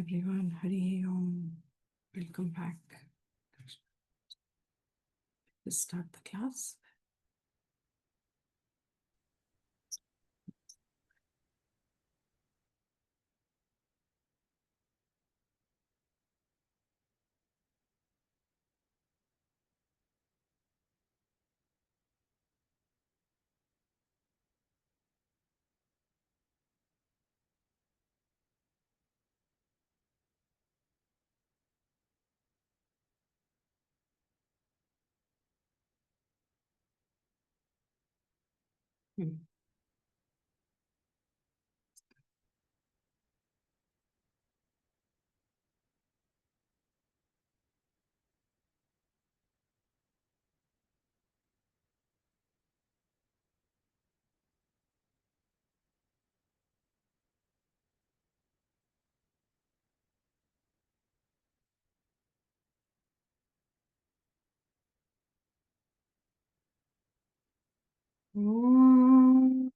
everyone. Hari Om. Welcome back. Let's start the class. Om.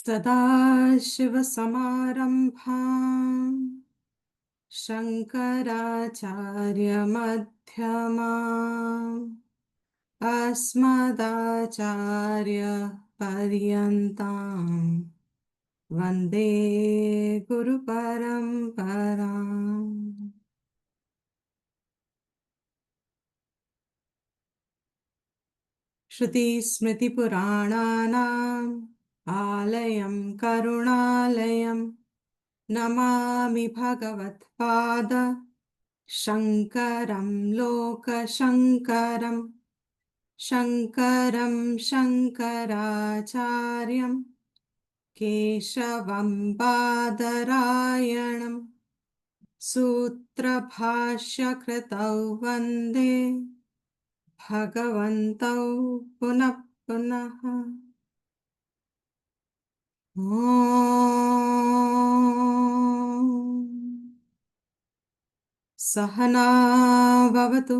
Sadashivasamarambham Shankaracharya-madhyamam Asmadacharya-paryantam Vande Guru Paramparam. Shruti Smriti Purananam Alayam Karunalayam Namami Bhagavat-pada Shankaram Loka Shankaram Shankaram Shankaracharyam Keshavam Badarayanam Sutra Bhashya Kritau Vande Bhagavantau Punah Punaha. Om Sahana Bhavatu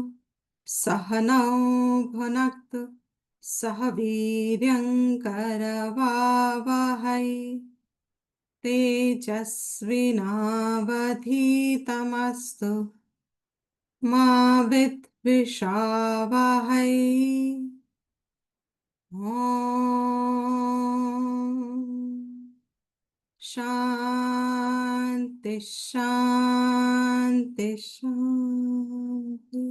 Sahanau Bhunaktu Sahaviryam Karavavahai Tejasvinavadhitamastu Ma Vidvishavahai. Om Shanti Shanti Shanti.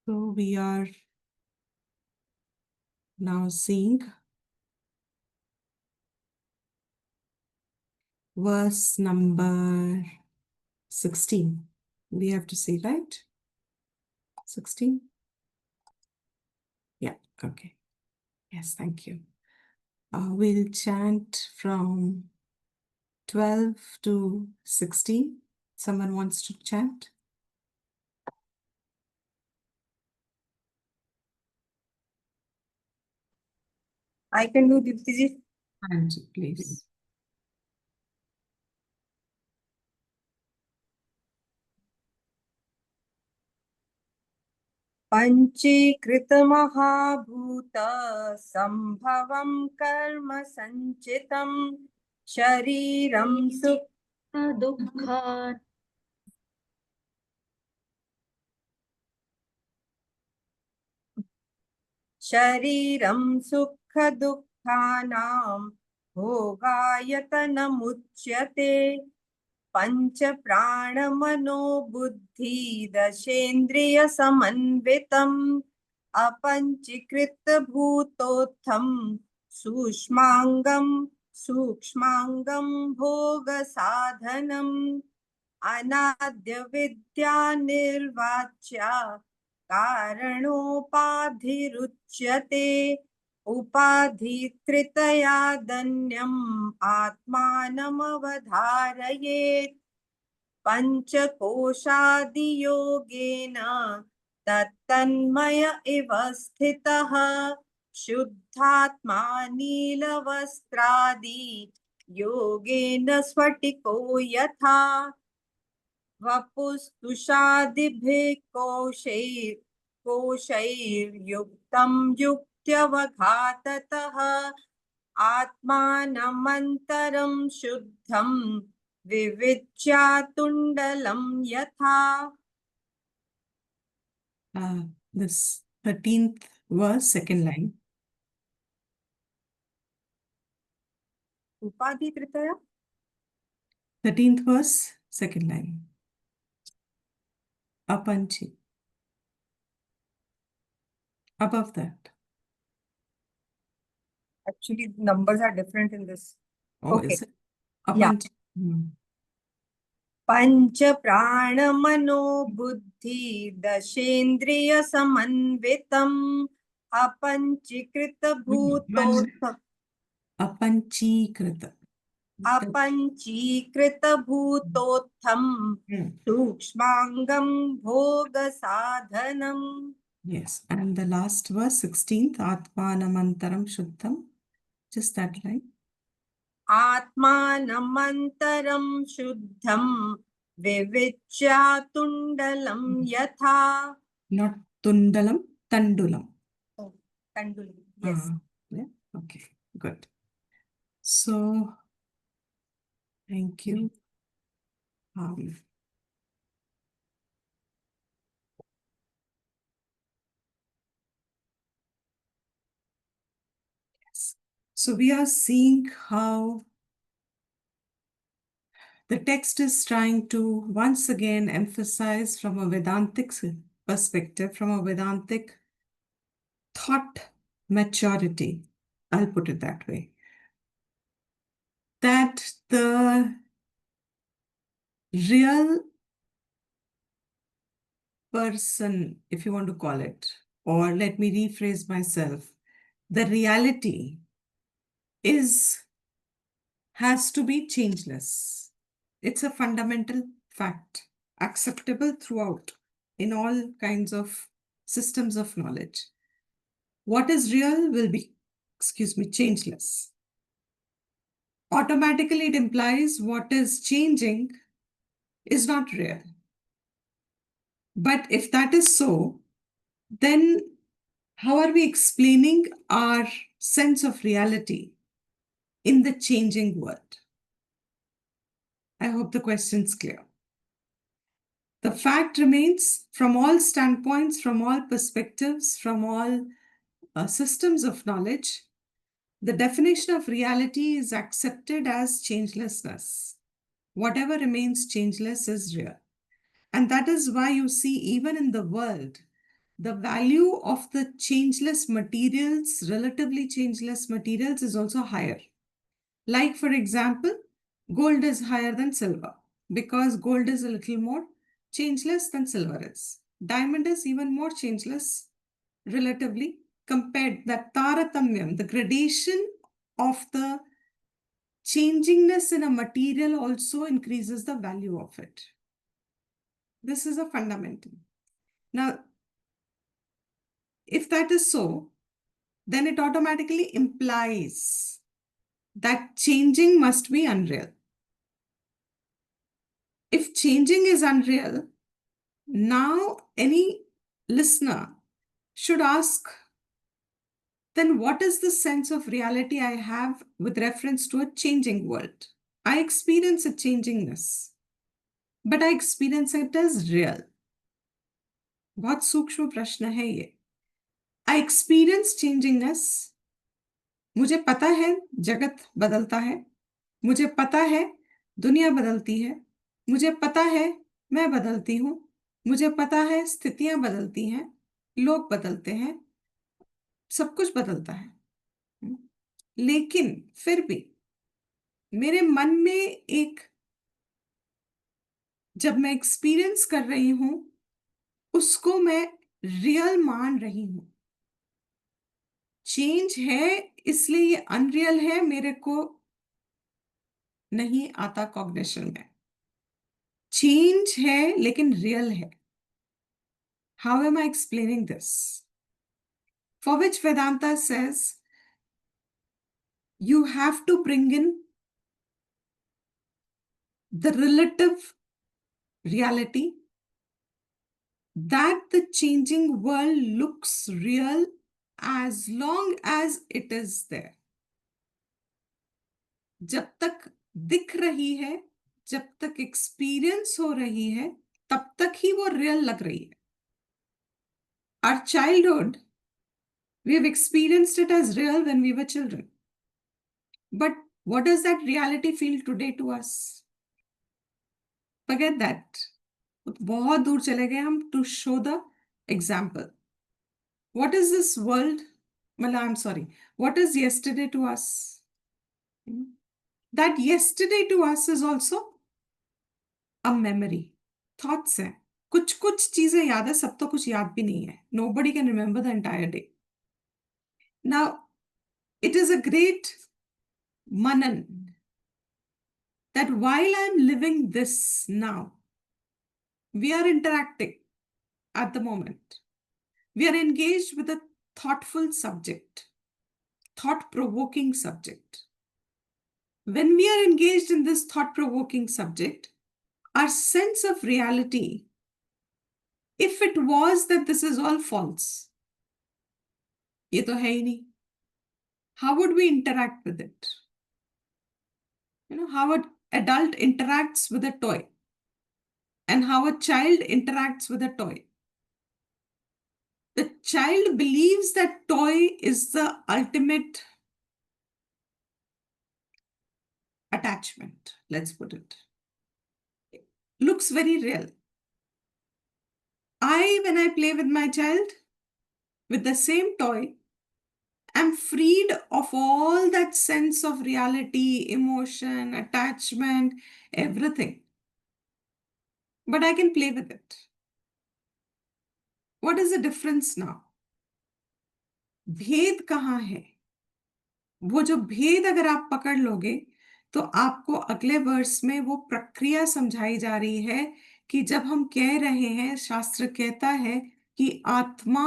So we are now seeing verse number 16. We have to see, right? 16? Yeah, okay. Yes, thank you. We'll chant from 12 to 16. Someone wants to chant? I can do Diptiji. Anji, please. पंचीकृत महाभूत संभवं कर्म संचितं शरीरं सुख दुःखा शरीरं सुख दुःखानां भोगायतनमुच्यते पंच प्राण मनो बुद्धि दशेन्द्रिय समन्वितम् अपंचीकृत भूतोत्थम सूक्ष्मांगम भोग साधनम अनाद्य विद्या निर्वाच्या कारणोपाधिरुच्यते उपाधिकृतया धन्यम् आत्मानमवधारयेत् पञ्चकोशादियोगेन तत्तन्मय इव स्थितः शुद्धात्मा नीलवस्त्रादि योगेन स्फटिको यथा वपुस्तुषादिभिः कोशैर्युक्तं युक्त्यवघाततः आत्मानमन्तरं शुद्धं विविच्यातुण्डलं यथा। This 13th verse, second line. उपाधिकृतया 13th verse, second line. Apanchi. Above that. actually numbers are different in this. Oh, Okay. is it? Yeah. Apanchi. पंच प्राण मनो बुद्धि दशेन्द्रिय समन्वितम् अपंचीकृत भूतोत्थम Apanchीकृत. अपंचीकृत भूतोत्थम सूक्ष्मांगम भोग साधनम. Yes, and the last verse, 16th, Atmanamantaram Shuddham. Just that line. आत्मानमन्तरं शुद्धं विविच्यातुण्डलं यथा. Not Tundalam, Tandulam. Oh, Tandulam. Yes. Yeah, okay, good. So, thank you. Yes. So we are seeing how the text is trying to once again emphasize from a Vedantic perspective, from a Vedantic thought maturity, I'll put it that way, that the real person, if you want to call it, or let me rephrase myself, the reality has to be changeless. It's a fundamental fact, acceptable throughout in all kinds of systems of knowledge. What is real will be, changeless. Automatically, it implies what is changing is not real. But if that is so, then how are we explaining our sense of reality in the changing world? I hope the question's clear. The fact remains, from all standpoints, from all perspectives, from all systems of knowledge, the definition of reality is accepted as changelessness. Whatever remains changeless is real. And that is why you see, even in the world, the value of the changeless materials, relatively changeless materials, is also higher. Like, for example, gold is higher than silver because gold is a little more changeless than silver is. Diamond is even more changeless relatively compared. That taratamyam, the gradation of the changingness in a material, also increases the value of it. This is a fundamental. Now, if that is so, then it automatically implies that changing must be unreal. If changing is unreal, now any listener should ask, then what is the sense of reality I have with reference to a changing world? I experience a changingness, but I experience it as real. बहुत सूक्ष्म प्रश्न है ये. I experience changingness. मुझे पता है जगत बदलता है. मुझे पता है दुनिया बदलती है. मुझे पता है मैं बदलती हूँ. मुझे पता है स्थितियां बदलती हैं. लोग बदलते हैं. सब कुछ बदलता है. लेकिन फिर भी मेरे मन में एक, जब मैं एक्सपीरियंस कर रही हूं, उसको मैं रियल मान रही हूं. चेंज है इसलिए ये अनरियल है, मेरे को नहीं आता कॉग्निशन में। चेंज है लेकिन रियल है। How am I explaining this? For which Vedanta says you have to bring in the relative reality that the changing world looks real as long as it is there. जब तक दिख रही है, जब तक एक्सपीरियंस हो रही है, तब तक ही वो रियल लग रही है। Our childhood, we have experienced it as real when we were children. But what does that reality feel today to us? Forget that. बहुत दूर चले गए हम to show the example. What is this world? Well, I'm sorry. What is yesterday to us? That yesterday to us is also a memory. Thoughts हैं। कुछ कुछ चीजें याद है, सब तो कुछ याद भी नहीं है। Nobody can remember the entire day. Now, it is a great manan that while I'm living this now, we are interacting at the moment. We are engaged with a thoughtful subject, thought-provoking subject. When we are engaged in this thought-provoking subject, our sense of reality, if it was that this is all false, ये तो है ही नहीं, how would we interact with it? You know, how an adult interacts with a toy and how a child interacts with a toy. The child believes that toy is the ultimate attachment, let's put it. It looks very real. When I play with my child with the same toy, I'm freed of all that sense of reality, emotion, attachment, everything. But I can play with it. What is the difference now? भेद कहाँ है? वो जो भेद अगर आप पकड़ लोगे तो आपको अगले वर्ष में वो प्रक्रिया समझाई जा रही है कि जब हम कह रहे हैं, शास्त्र कहता है कि आत्मा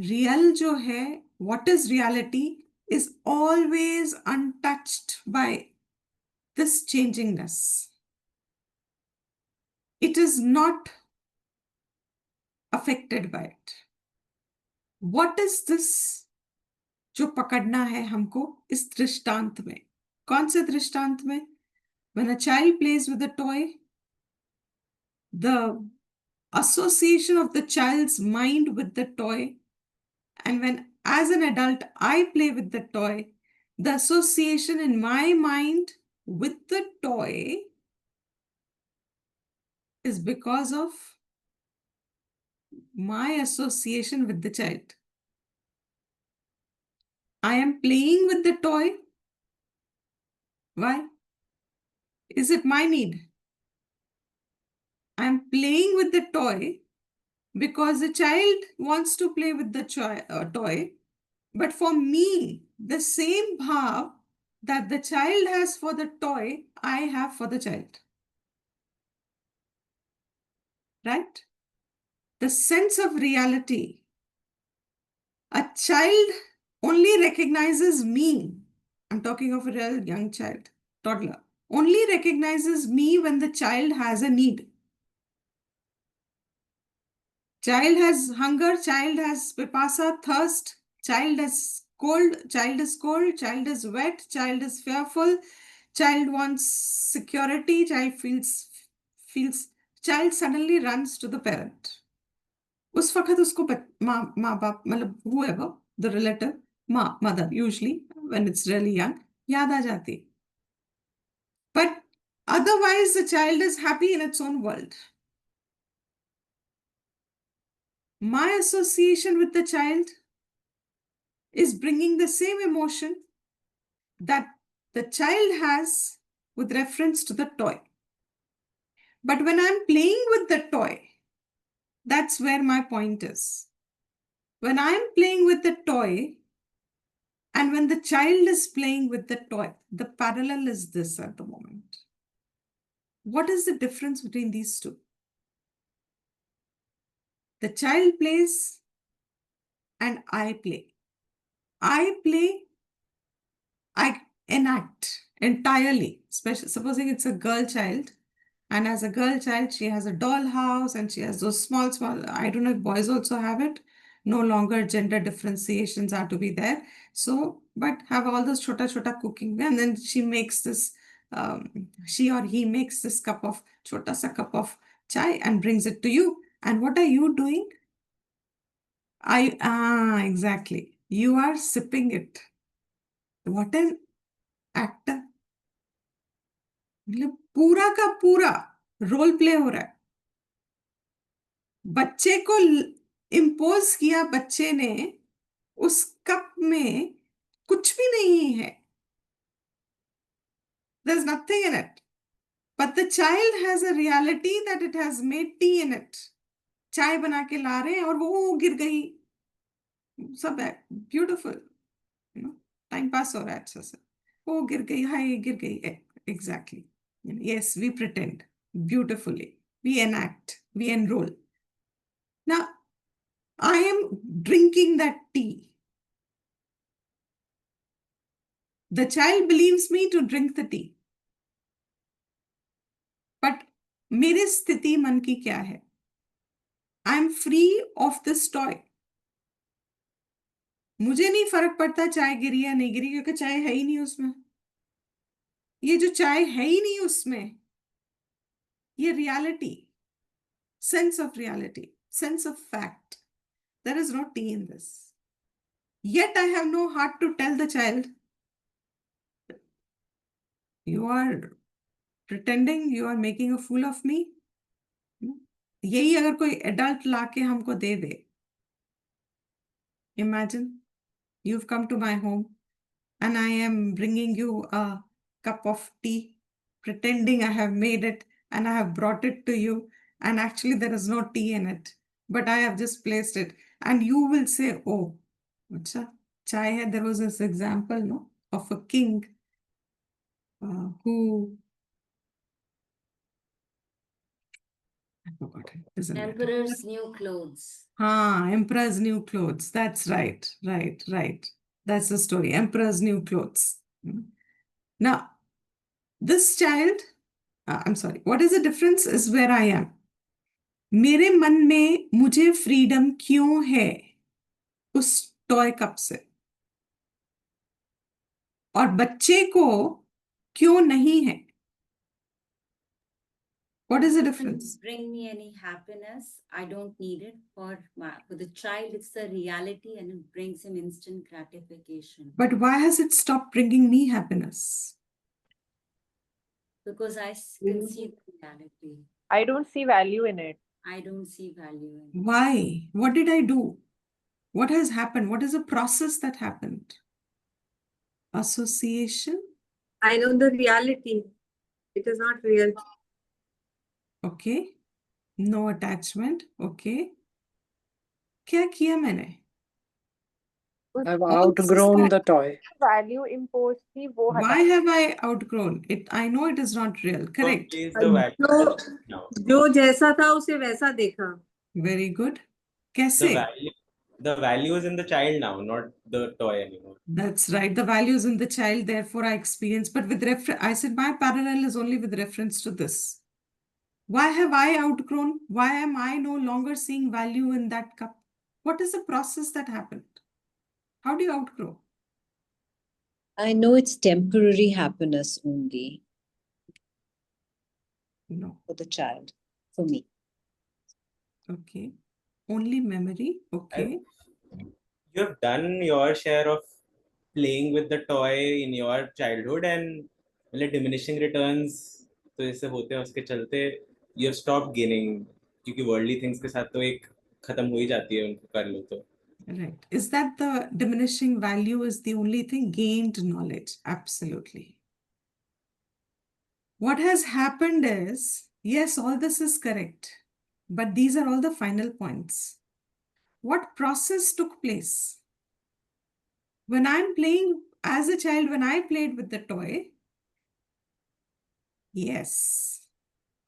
रियल जो है, what is reality, is always untouched by this changingness. It is not affected by it. What is this जो पकड़ना है हमको इस दृष्टांत में? कौन से दृष्टांत में? When a child plays with a toy, the association of the child's mind with the toy, and when as an adult I play with the toy, the association in my mind with the toy is because of my association with the child. I am playing with the toy. Why? Is it my need? I am playing with the toy because the child wants to play with the toy. But for me, the same bhav that the child has for the toy, I have for the child. Right? The sense of reality. A child only recognizes me. I'm talking of a real young child, toddler. Only recognizes me when the child has a need. Child has hunger, child has pipasa, thirst, child is cold, child is wet, child is fearful, child wants security, child suddenly runs to the parent. उस वक्त उसको माँ बाप मतलब whoever, the relative, mother usually when it's really young, याद आ जाती. But otherwise the child is happy in its own world. My association with the child is bringing the same emotion that the child has with reference to the toy. But when I'm playing with the toy, that's where my point is. When I'm playing with the toy, And when the child is playing with the toy, the parallel is this at the moment. What is the difference between these two? The child plays and I play. I play, I enact entirely. Especially supposing it's a girl child, and as a girl child, she has a doll house and she has those small, I don't know if boys also have it. No longer gender differentiations are to be there. So, but have all those chota cooking, and then she makes this, she or he makes this chota sa cup of chai and brings it to you. And what are you doing? Exactly. You are sipping it. What an actor. मतलब पूरा का पूरा role play हो रहा है. बच्चे को impose किया बच्चे ने उस कप में कुछ भी नहीं है. There's nothing in it. But the child has a reality that it has made tea in it. चाय बना के ला रहे हैं और वो गिर गई. सब है ब्यूटिफुल, टाइम पास हो रहा है अच्छा से. वो गिर गई, हाय गिर गई. Exactly. Yes, we pretend beautifully. We enact, we enroll. Now, I am drinking that tea. The child believes me to drink the tea. But मेरी स्थिति मन की क्या है? I am free of this toy. मुझे नहीं फर्क पड़ता चाय गिरी या नहीं गिरी, क्योंकि चाय है ही नहीं उसमें. ये जो चाय है ही नहीं उसमें, ये reality, sense of reality, sense of fact. There is no tea in this. Yet I have no heart to tell the child, you are pretending, you are making a fool of me. यही अगर कोई adult लाके हमको दे दे. Imagine you've come to my home and I am bringing you a cup of tea, pretending I have made it and I have brought it to you, and actually there is no tea in it, but I have just placed it, and you will say, oh, acha, chai hai. There was this example, no, of a king who, I forgot it. Doesn't matter. Emperor's new clothes. Emperor's new clothes. That's right. That's the story. Emperor's new clothes. Now, this child, I'm sorry, what is the difference is where I am. मेरे मन में मुझे freedom क्यों है उस toy cup से, और बच्चे को क्यों नहीं है? What is the difference? Doesn't bring me any happiness. I don't need it. For the child, it's the reality and it brings him instant gratification. But why has it stopped bringing me happiness? Because I can see the reality. I don't see value in it. I don't see value in it. Why? What did I do? What has happened? What is the process that happened? Association? I know the reality. It is not real. Okay. No attachment. Okay. क्या किया मैंने? I've All this is outgrown that. the toy. Value imposed थी वो Why हटा. have I outgrown it? I know it is not real. Correct. Is the value now. जो जैसा था उसे वैसा देखा. Very good. The कैसे? value is in the child now, not the toy anymore. That's right. The value is in the child, therefore I experience. But with reference, I said my parallel is only with reference to this. Why have I outgrown? Why am I no longer seeing value in that cup? What is the process that happened? How do you outgrow? I know it's temporary happiness only No. for the child, for me. Okay. Only memory. Okay. You have done your share of playing with the toy in your childhood, and मतलब diminishing returns तो जैसे होते हैं उसके चलते you have stopped gaining, क्योंकि worldly things के साथ तो एक खत्म हो ही जाती है उनको कर लो तो. Right. Is that the diminishing value is the only thing? Gained knowledge. Absolutely. What has happened is, yes, all this is correct, but these are all the final points. What process took place? When I'm playing as a child, when I played with the toy, yes,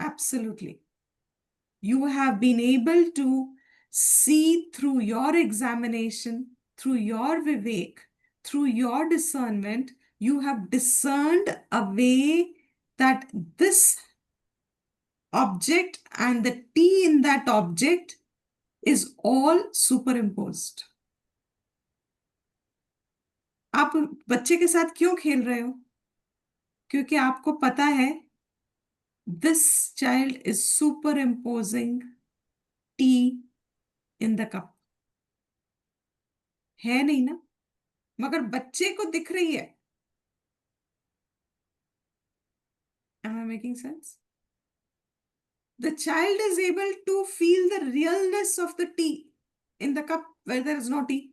absolutely. You have been able to see through your examination, through your vivek, through your discernment, you have discerned a way that this object and the T in that object is all superimposed. आप बच्चे के साथ क्यों खेल रहे हो? क्योंकि आपको पता है this child is superimposing tea in the cup. है नहीं ना, मगर बच्चे को दिख रही है. Am I making sense? The child is able to feel the realness of the tea in the cup where there is no tea.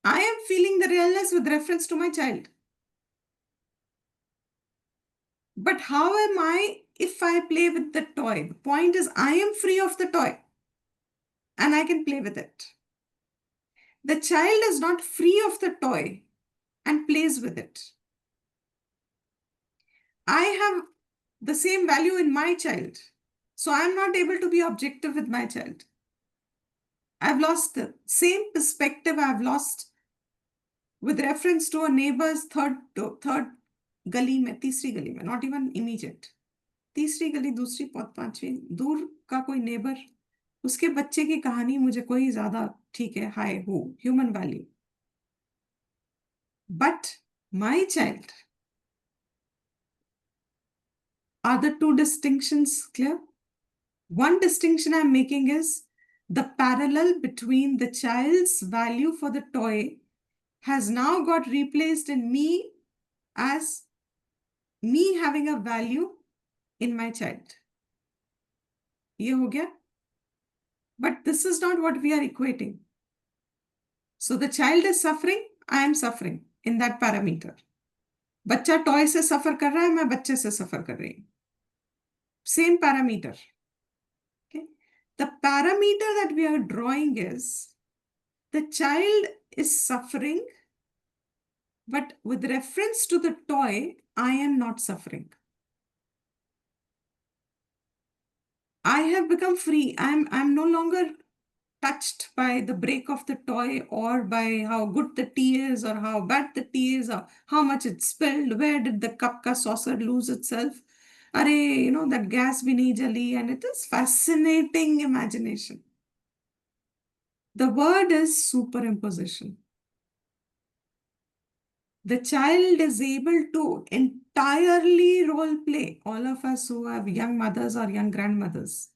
I am feeling the realness with reference to my child. But how am I if I play with the toy? The point is, I am free of the toy and I can play with it. The child is not free of the toy and plays with it. I have the same value in my child, so I am not able to be objective with my child. I've lost the same perspective I've lost with reference to a neighbor's third गली में, तीसरी गली में, not even immediate. तीसरी गली, दूसरी, पांचवी, दूर का कोई नेबर, उसके बच्चे की कहानी मुझे कोई ज्यादा ठीक है, हाय हो, human value. But my child, are the two distinctions clear? One distinction I'm making is the parallel between the child's value for the toy has now got replaced in me as me having a value in my child. ये हो गया? But this is not what we are equating. So the child is suffering, I am suffering in that parameter. बच्चा toy से सफर कर रहा है, मैं बच्चे से सफर कर रही हूँ. Same parameter. Okay. The parameter that we are drawing is the child is suffering, but with reference to the toy, I am not suffering. I have become free. I'm no longer touched by the break of the toy or by how good the tea is or how bad the tea is or how much it spilled. Where did the cup ka saucer lose itself? Arey, that gas bhi nahi jali, and it is fascinating imagination. The word is superimposition. The child is able to entirely role play. All of us who have young mothers or young grandmothers,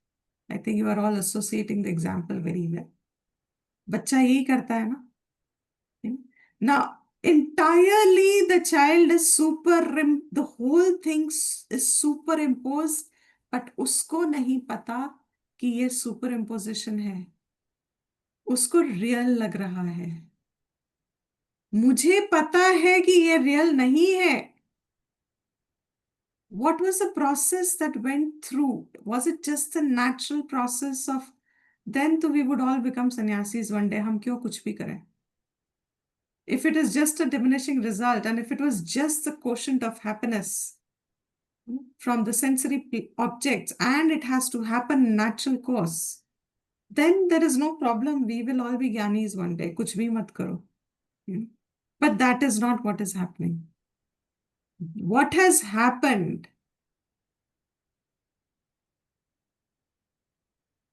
I think you are all associating the example very well. बच्चा यही करता है ना? Now, entirely the child is the whole thing is superimposed, but उसको नहीं पता कि ये superimposition है. उसको real लग रहा है. मुझे पता है कि ये real नहीं है. What was the process that went through? Was it just a natural process of then तो we would all become sannyasis one day. हम क्यों कुछ भी करें? If it is just a diminishing result and if it was just the quotient of happiness from the sensory objects and it has to happen in natural course, then there is no problem. We will all be gyanis one day. कुछ भी मत करो. But that is not what is happening. What has happened?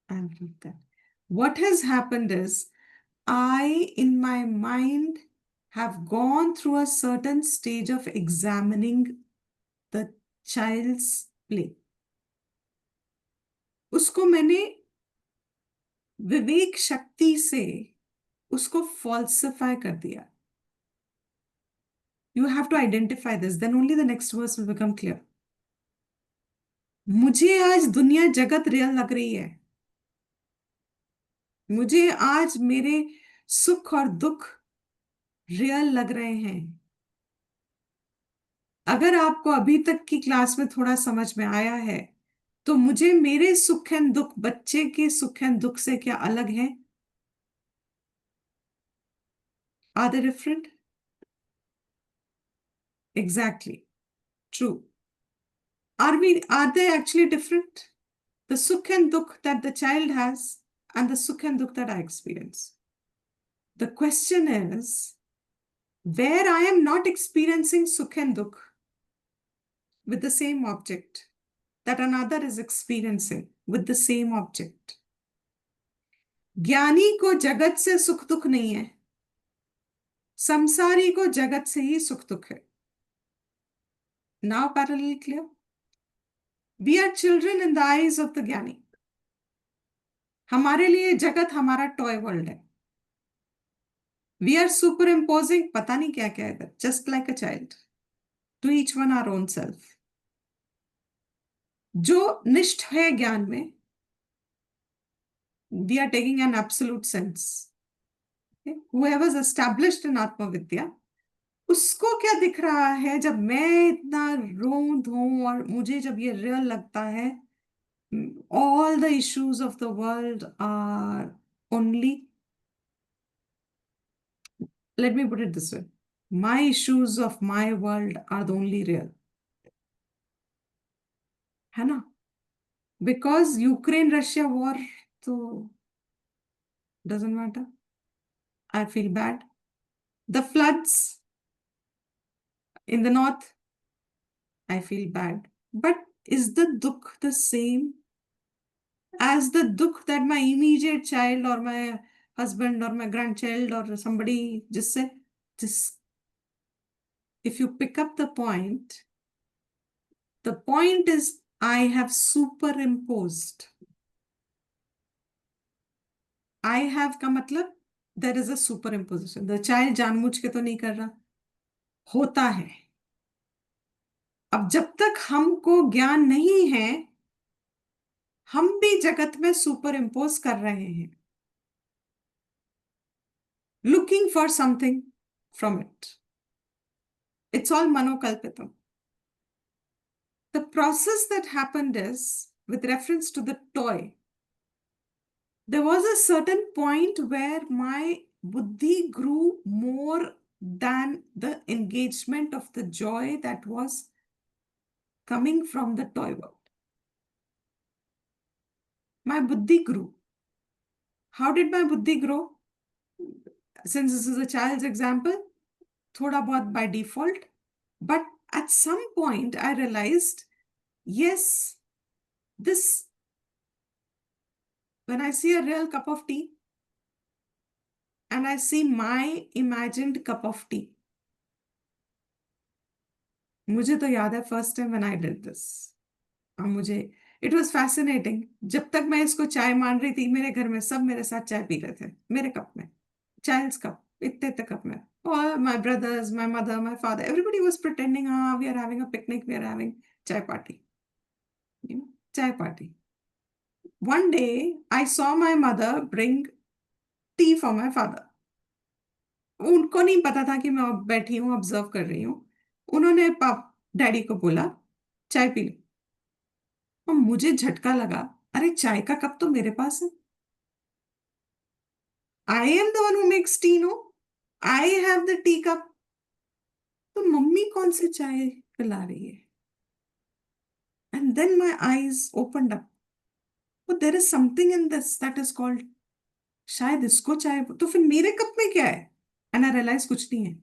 I'll read that. What has happened is I, in my mind, have gone through a certain stage of examining the child's play. उसको मैंने विवेक शक्ति से उसको falsify कर दिया. You have to identify this, then only the next verse will become clear. मुझे आज दुनिया जगत रियल लग रही है. मुझे आज मेरे सुख और दुख रियल लग रहे हैं. अगर आपको अभी तक की क्लास में थोड़ा समझ में आया है, तो मुझे मेरे सुख एंड दुख बच्चे के सुख एंड दुख से क्या अलग है? Are they different? Exactly. True. Are they actually different? The sukh and dukh that the child has and the sukh and dukh that I experience. The question is, where I am not experiencing sukh and dukh with the same object that another is experiencing with the same object. ज्ञानी को जगत से सुख दुख नहीं है, संसारी को जगत से ही सुख दुख है. Now parallel clear? We are children in the eyes of the ज्ञानी. हमारे लिए जगत हमारा टॉय वर्ल्ड है. We are superimposing पता नहीं क्या क्या है, just like a child, to each one our own self. जो निष्ठ है ज्ञान में, we are taking an absolute sense. Okay? Whoever is established in Atma Vidya, उसको क्या दिख रहा है जब मैं इतना रो धूं और मुझे जब ये रियल लगता है, all the issues of the world are only, let me put it this way, my issues of my world are the only real. है ना? Because Ukraine-Russia war, so doesn't matter. I feel bad. The floods in the north, I feel bad. But is the dukh the same as the dukh that my immediate child or my husband or my grandchild or somebody just said? If you pick up the point is I have superimposed. I have का मतलब there is a superimposition. The child जानबूझ के तो नहीं कर रहा, होता है. अब जब तक हमको ज्ञान नहीं है, हम भी जगत में सुपर इम्पोज कर रहे हैं, looking for something from it. It's all manokalpitam. The process that happened is, with reference to the toy, there was a certain point where my buddhi grew more than the engagement of the joy that was coming from the toy world. My buddhi grew. How did my buddhi grow? Since this is a child's example, thoda bahut by default, but at some point I realized, yes, this, when I see a real cup of tea and I see my imagined cup of tea, मुझे तो याद है first time when I did this. मुझे it was fascinating. जब तक मैं इसको चाय मान रही थी, मेरे घर में सब मेरे साथ चाय पी रहे थे, मेरे कप में, child's cup, इतने कप में. All my brothers, my mother, my father, everybody was pretending, we are having a picnic, we are having chai party. You know, chai party. One day, I saw my mother bring tea for my father. उनको नहीं पता था कि मैं बैठी हूँ, observe कर रही हूँ. उन्होंने डैडी को बोला, चाय पी लो. और मुझे झटका लगा, अरे चाय का कप तो मेरे पास है. I am the one who makes tea, no? I have the tea cup. तो मम्मी कौन सी चाय पिला रही है? And then my eyes opened up. But there is something in this that is called, शायद इसको चाय, तो फिर मेरे कप में क्या है? And I realized कुछ नहीं है.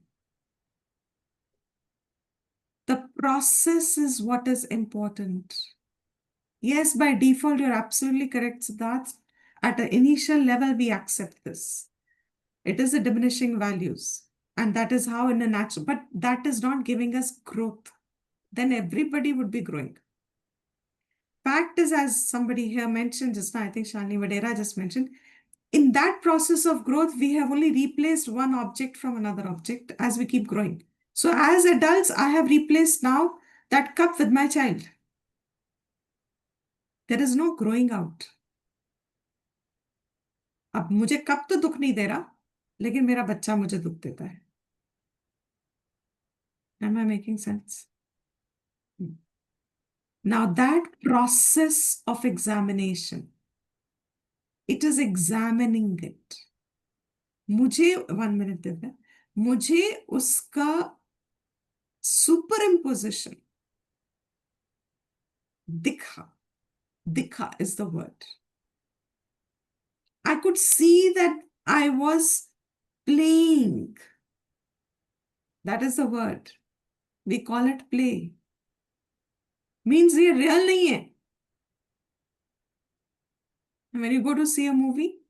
The process is what is important. Yes, by default, you're absolutely correct. So that's at an initial level, we accept this. It is a diminishing values. And that is how in a natural, but that is not giving us growth. Then everybody would be growing. Fact is, as somebody here mentioned just now, I think Shalini Vadera just mentioned, in that process of growth, we have only replaced one object from another object as we keep growing. So as adults, I have replaced now that cup with my child. There is no growing out. अब मुझे cup तो दुख नहीं दे रहा, लेकिन मेरा बच्चा मुझे दुख देता है. Am I making sense? Now that process of examination, it is examining it. मुझे 1 minute दे दे. मुझे उसका सुपर इम्पोजिशन दिखा is the word. I could see that I was playing. That is the word. We call it play. Means ये real नहीं है. And when you go to see a movie,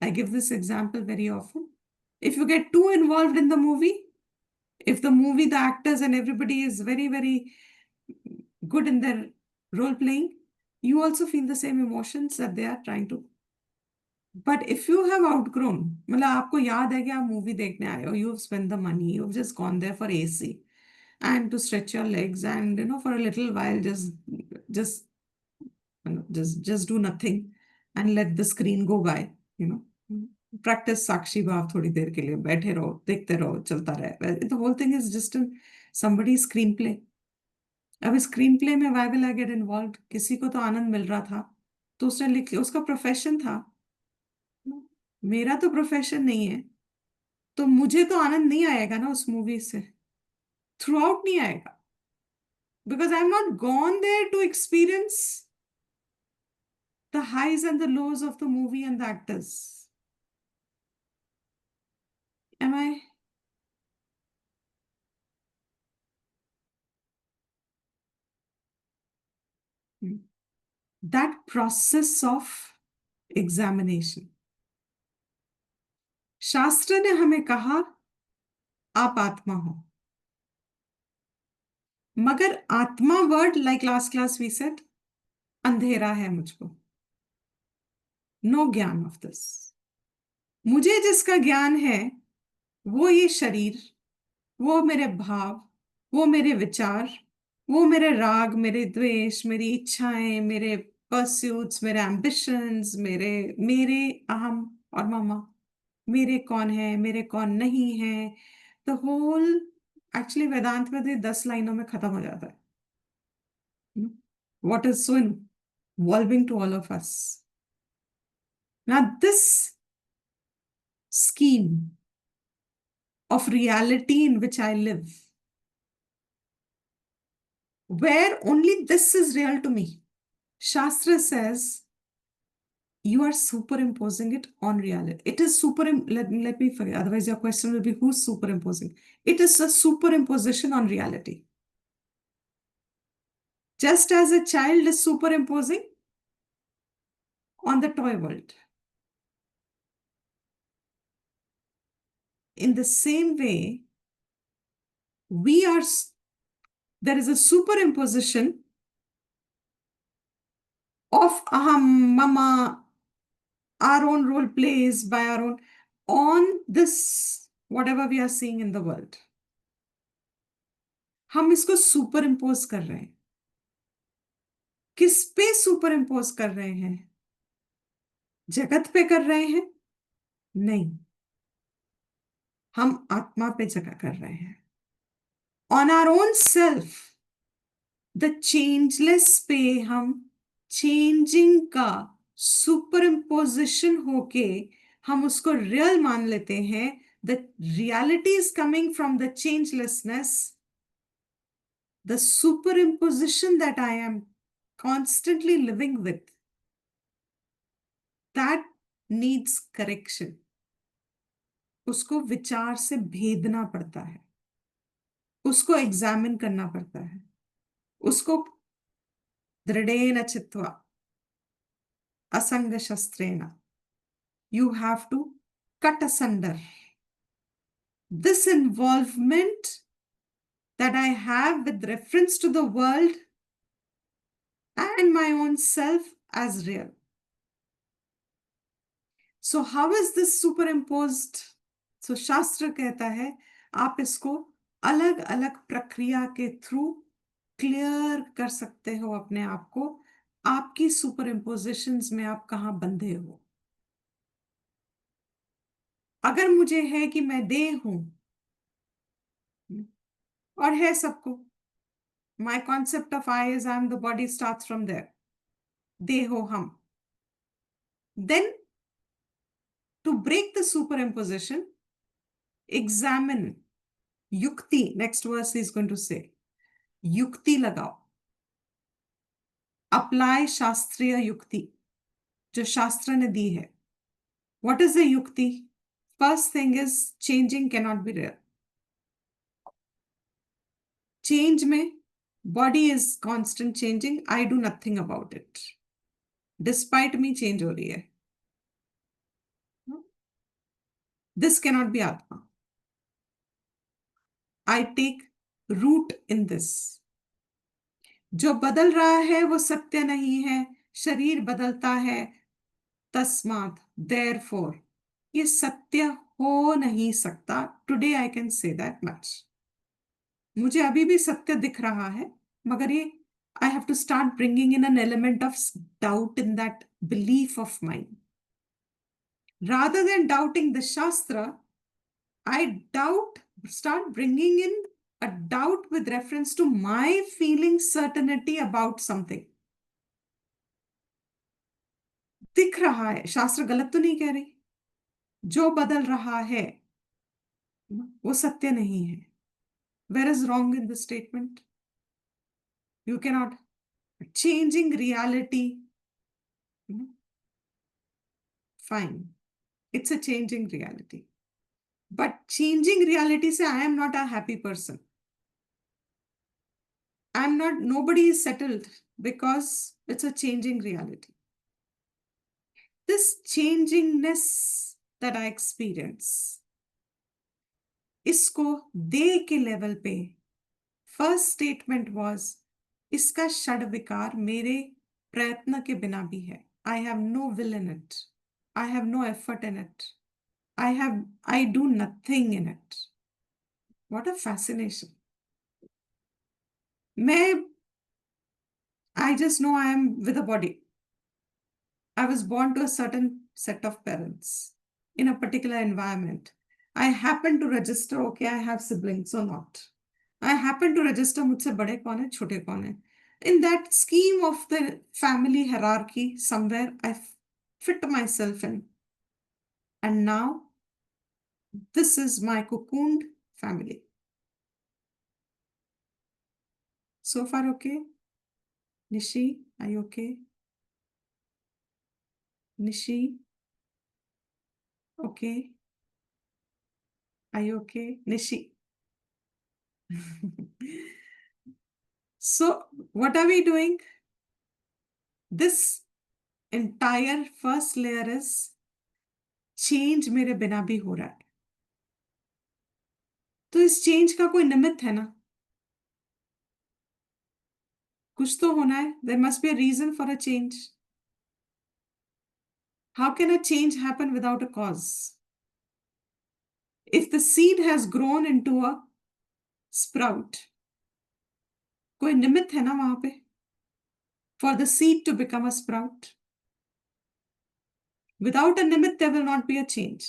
I give this example very often. If you get too involved in the movie, if the movie, the actors and everybody is very, very good in their role playing, you also feel the same emotions that they are trying to. But if you have outgrown, मतलब आपको याद है कि आप movie देखने आए हो, you've spent the money, you've just gone there for AC and to stretch your legs and for a little while just just do nothing and let the screen go by, practice साक्षी भाव थोड़ी देर के लिए बैठे रहो, देखते रहो, चलता रहे. The whole thing is just somebody's screenplay. अब स्क्रीन प्ले में why will I get involved? किसी को तो आनंद मिल रहा था, तो उसने लिख लिया, उसका प्रोफेशन था. मेरा तो प्रोफेशन नहीं है, तो मुझे तो आनंद नहीं आएगा ना उस मूवी से, थ्रू आउट नहीं आएगा, because I am not gone there to experience the highs and the lows of the movie and the actors. Am I? That process of examination. शास्त्र ने हमें कहा आप आत्मा हो, मगर आत्मा word like last class we said अंधेरा है मुझको, नो ज्ञान ऑफ दिस. मुझे जिसका ज्ञान है वो ये शरीर, वो मेरे भाव, वो मेरे विचार, वो मेरे राग, मेरे द्वेष, मेरी इच्छाएं, मेरे परस्यूट्स, मेरे एम्बिशंस, मेरे मेरे अहम और ममा, मेरे कौन है, मेरे कौन नहीं है. द होल एक्चुअली वेदांत में तो 10 लाइनों में खत्म हो जाता है. What is so involving to all of us? Now this scheme of reality in which I live, where only this is real to me, Shastra says you are superimposing it on reality. It is let me forget, otherwise your question will be who's superimposing. It is a superimposition on reality. Just as a child is superimposing on the toy world. In the same way, there is a superimposition of aham, mama, our own role plays by our own on this, whatever we are seeing in the world. हम इसको super impose कर रहे हैं. किस पे super impose कर रहे हैं? जगत पे कर रहे हैं? नहीं, हम आत्मा पे जगह कर रहे हैं. On our own self, the changeless पे हम चेंजिंग का सुपर इम्पोजिशन होके हम उसको रियल मान लेते हैं. The reality is coming from the changelessness. The superimposition that I am constantly living with, that needs correction. उसको विचार से भेदना पड़ता है, उसको एग्जामिन करना पड़ता है, उसको दृढ़ेन चित्वा असंग शस्त्रेण, you have to cut asunder this involvement that I have with reference to the world and my own self as real. So how is this superimposed? So शास्त्र कहता है आप इसको अलग अलग प्रक्रिया के थ्रू क्लियर कर सकते हो अपने आप को, आपकी सुपर इम्पोजिशंस में आप कहाँ बंधे हो. अगर मुझे है कि मैं देह हूं, और है सबको, my concept of I is I am the body starts from there, देहो हम, then to break the superimposition, Examine. Yukti. Next verse is going to say. Yukti लगाओ. Apply शास्त्रीय युक्ति जो शास्त्र ने दी है. What is the yukti? First thing is changing cannot be real. Change में body is constant changing. I do nothing about it. Despite me change हो रही है. This cannot be Atma. I take root in this. जो बदल रहा है वो सत्य नहीं है. शरीर बदलता है. तस्मात, therefore, ये सत्य हो नहीं सकता. Today I can say that much. मुझे अभी भी सत्य दिख रहा है, मगर ये I have to start bringing in an element of doubt in that belief of mine. Rather than doubting the Shastra, I start bringing in a doubt with reference to my feeling certainty about something. दिख रहा है, शास्त्र गलत तो नहीं कह रही. जो बदल रहा है वो सत्य नहीं है. Where is wrong in this statement? You cannot. Changing reality. Fine. It's a changing reality. But changing reality say I am not a happy person. I'm not, nobody is settled because it's a changing reality. This changingness that I experience, इसको दे के level पे first statement was इसका षड विकार मेरे प्रयत्न के बिना भी है. I have no will in it. I have no effort in it. I do nothing in it. What a fascination. I just know I am with a body. I was born to a certain set of parents in a particular environment. I happen to register, okay, I have siblings or not. I happen to register मुझसे बड़े कौन है, छोटे कौन है. In that scheme of the family hierarchy, somewhere I fit myself in. And now, this is my cocooned family. So far, okay? Nishi, are you okay? Nishi? Okay. Are you okay? Nishi? So, what are we doing? This entire first layer is change मेरे बिना भी हो रहा है. तो इस change का कोई निमित्त है ना. कुछ तो होना है. There must be a reason for a change. How can a change happen without a cause? If the seed has grown into a sprout, कोई निमित्त है ना वहां पे for the seed to become a sprout. Without a nimitt, there will not be a change.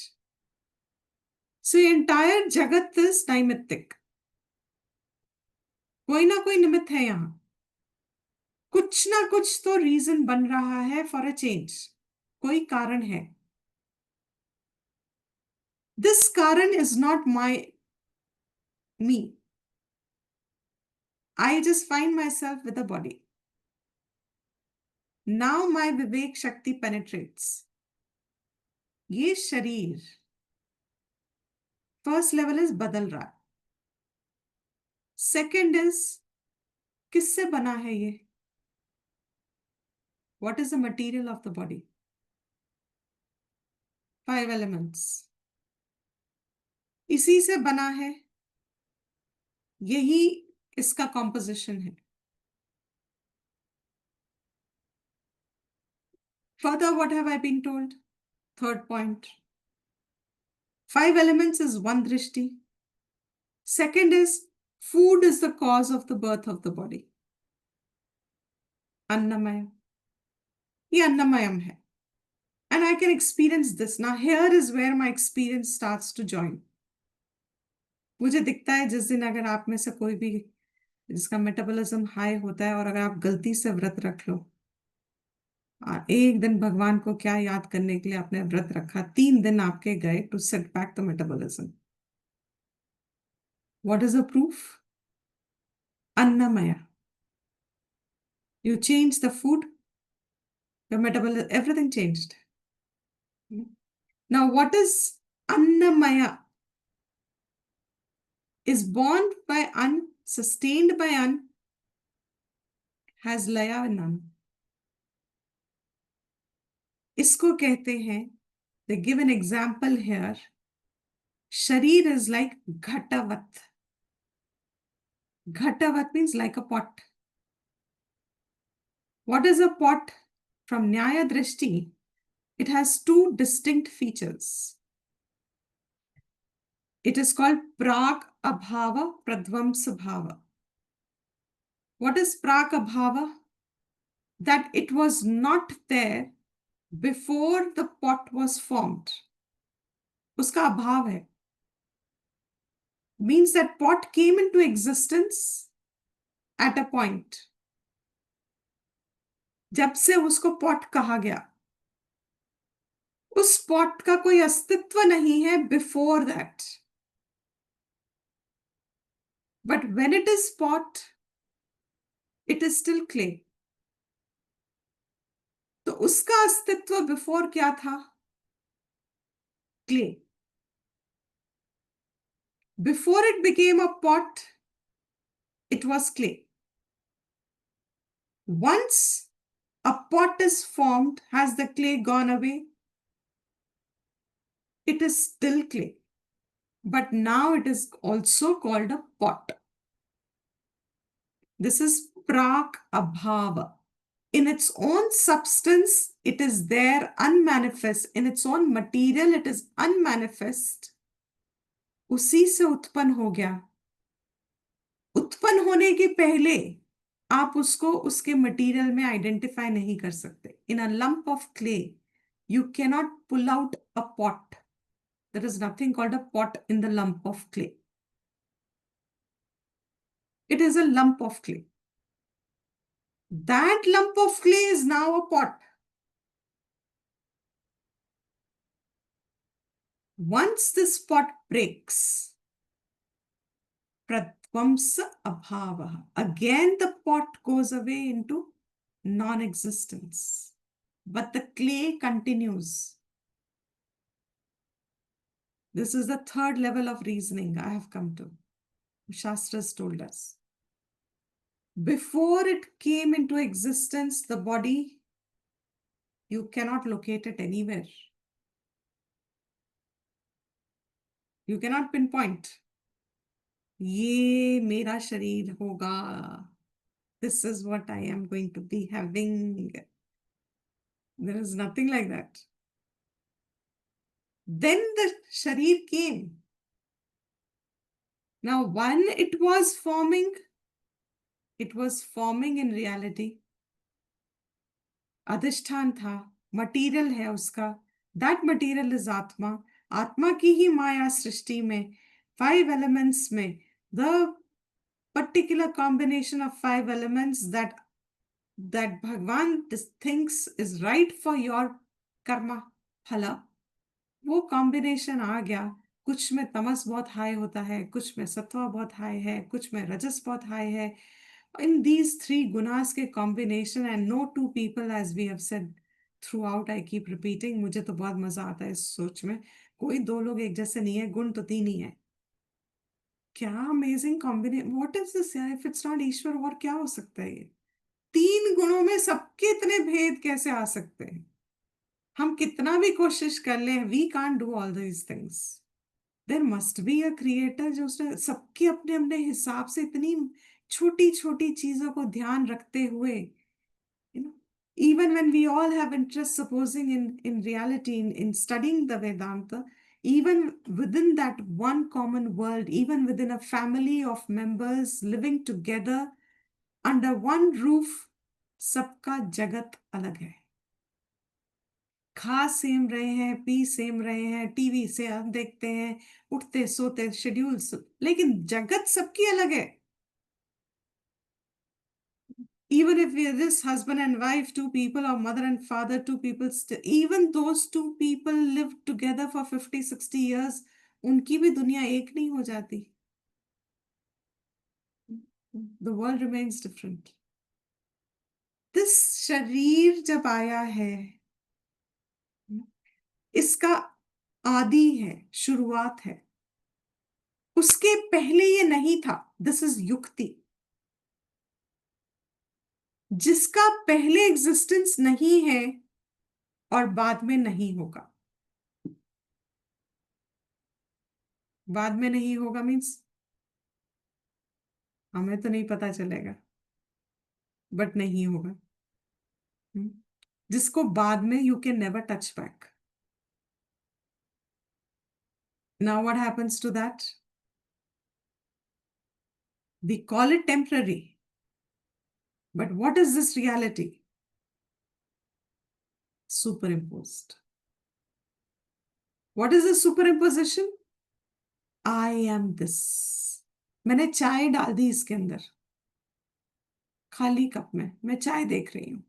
So the entire jagat is naimittik. कोई ना कोई निमित्त है यहाँ. कुछ ना कुछ तो रीजन बन रहा है for a change. कोई कारण है. This karan is not me. I just find myself with a body. Now my Vivek Shakti penetrates. ये शरीर फर्स्ट लेवल इज बदल रहा है. सेकेंड इज किससे बना है ये. What is the material of the body. 5 elements. इसी से बना है. यही इसका कॉम्पोजिशन है. Further what have I been told. Third point. 5 elements is one drishti. Second is food is the cause of the birth of the body. Annamaya. ये अन्नमयम है. And I can experience this. Now here is where my experience starts to join. मुझे दिखता है जिस दिन अगर आप में से कोई भी जिसका मेटाबॉलिज्म हाई होता है और अगर आप गलती से व्रत रख लो. एक दिन भगवान को क्या याद करने के लिए आपने व्रत रखा. 3 दिन आपके गए to set back the metabolism. What is the proof? Annamaya. You change the food, your metabolism, everything changed. Now, what is Annamaya? Is born by An, sustained by An, has Laya in An. इसको कहते हैं, they give an example here. Sharir is like Ghatavat. Ghatavat means like a pot. What is a pot? From Nyaya Drishti, it has two distinct features. It is called Prag Abhava Pradvamsa Bhava. What is Prag Abhava? That it was not there before the pot was formed. Uska abhav hai. Means that pot came into existence at a point. जब से उसको pot कहा गया, उस pot का कोई अस्तित्व नहीं है before that. But when it is pot, it is still clay. तो उसका अस्तित्व before क्या था? Clay. Before it became a pot, it was clay. Once a pot is formed, has the clay gone away? It is still clay. But now it is also called a pot. This is Prak Abhava. In its own substance, it is there unmanifest. In its own material, it is unmanifest. उसी से उत्पन्न हो गया. उत्पन्न होने के पहले आप उसको उसके मटेरियल में आइडेंटिफाई नहीं कर सकते. In a lump of clay, you cannot pull out a pot. There is nothing called a pot in the lump of clay. It is a lump of clay. That lump of clay is now a pot. Once this pot breaks, Pradvamsa Abhava, again the pot goes away into non-existence. But the clay continues. This is the third level of reasoning I have come to. Shastras told us. Before it came into existence, the body, you cannot locate it anywhere. You cannot pinpoint. ये मेरा शरीर होगा. This is what I am going to be having. There is nothing like that. Then the sharir came. Now, when it was forming in reality. Adhishthan tha, material hai uska. That material is Atma. Atma ki hi Maya Srishti mein, 5 elements mein, the particular combination of 5 elements that Bhagwan thinks is right for your karma phala, वो combination आ गया. कुछ में तमस बहुत high होता है, कुछ में सत्वा बहुत हाई है, कुछ में रजस बहुत हाई है. In these 3 gunas के combination, and no 2 people, as we have said throughout, I keep repeating, मुझे तो बहुत मजा आता है इस सोच में. कोई 2 लोग एक जैसे नहीं है, गुण तो 3 ही है. क्या amazing combination! What is this? If it's not ईश्वर, और क्या हो सकता है ये? 3 गुणों में सबके इतने भेद कैसे आ सकते हैं? हम कितना भी कोशिश कर लें, we can't do all these things. There must be a creator जो उसने सबके अपने अपने हिसाब से इतनी छोटी छोटी चीजों को ध्यान रखते हुए, even when we all have interest, supposing in reality, in studying the Vedanta, even within that one common world, even within a family of members living together under one roof, सबका जगत अलग है. खा सेम रहे हैं, P same रहे हैं, TV से हम देखते हैं, उठते सोते शेड्यूल्स, लेकिन जगत सबकी अलग है. Even if we are this husband and wife, 2 people, or mother and father, 2 people, even those 2 people live together for 50-60 years, उनकी भी दुनिया एक नहीं हो जाती. The world remains different. This शरीर जब आया है, इसका आदि है, शुरुआत है. उसके पहले ये नहीं था. This is युक्ति. जिसका पहले एग्जिस्टेंस नहीं है और बाद में नहीं होगा. बाद में नहीं होगा मीन्स हमें तो नहीं पता चलेगा, बट नहीं होगा. जिसको बाद में you can never touch back. Now what happens to that? We call it temporary. But what is this reality? Superimposed. What is the superimposition? I am this. मैंने चाय डाल दी इसके अंदर, खाली कप में मैं चाय देख रही हूं.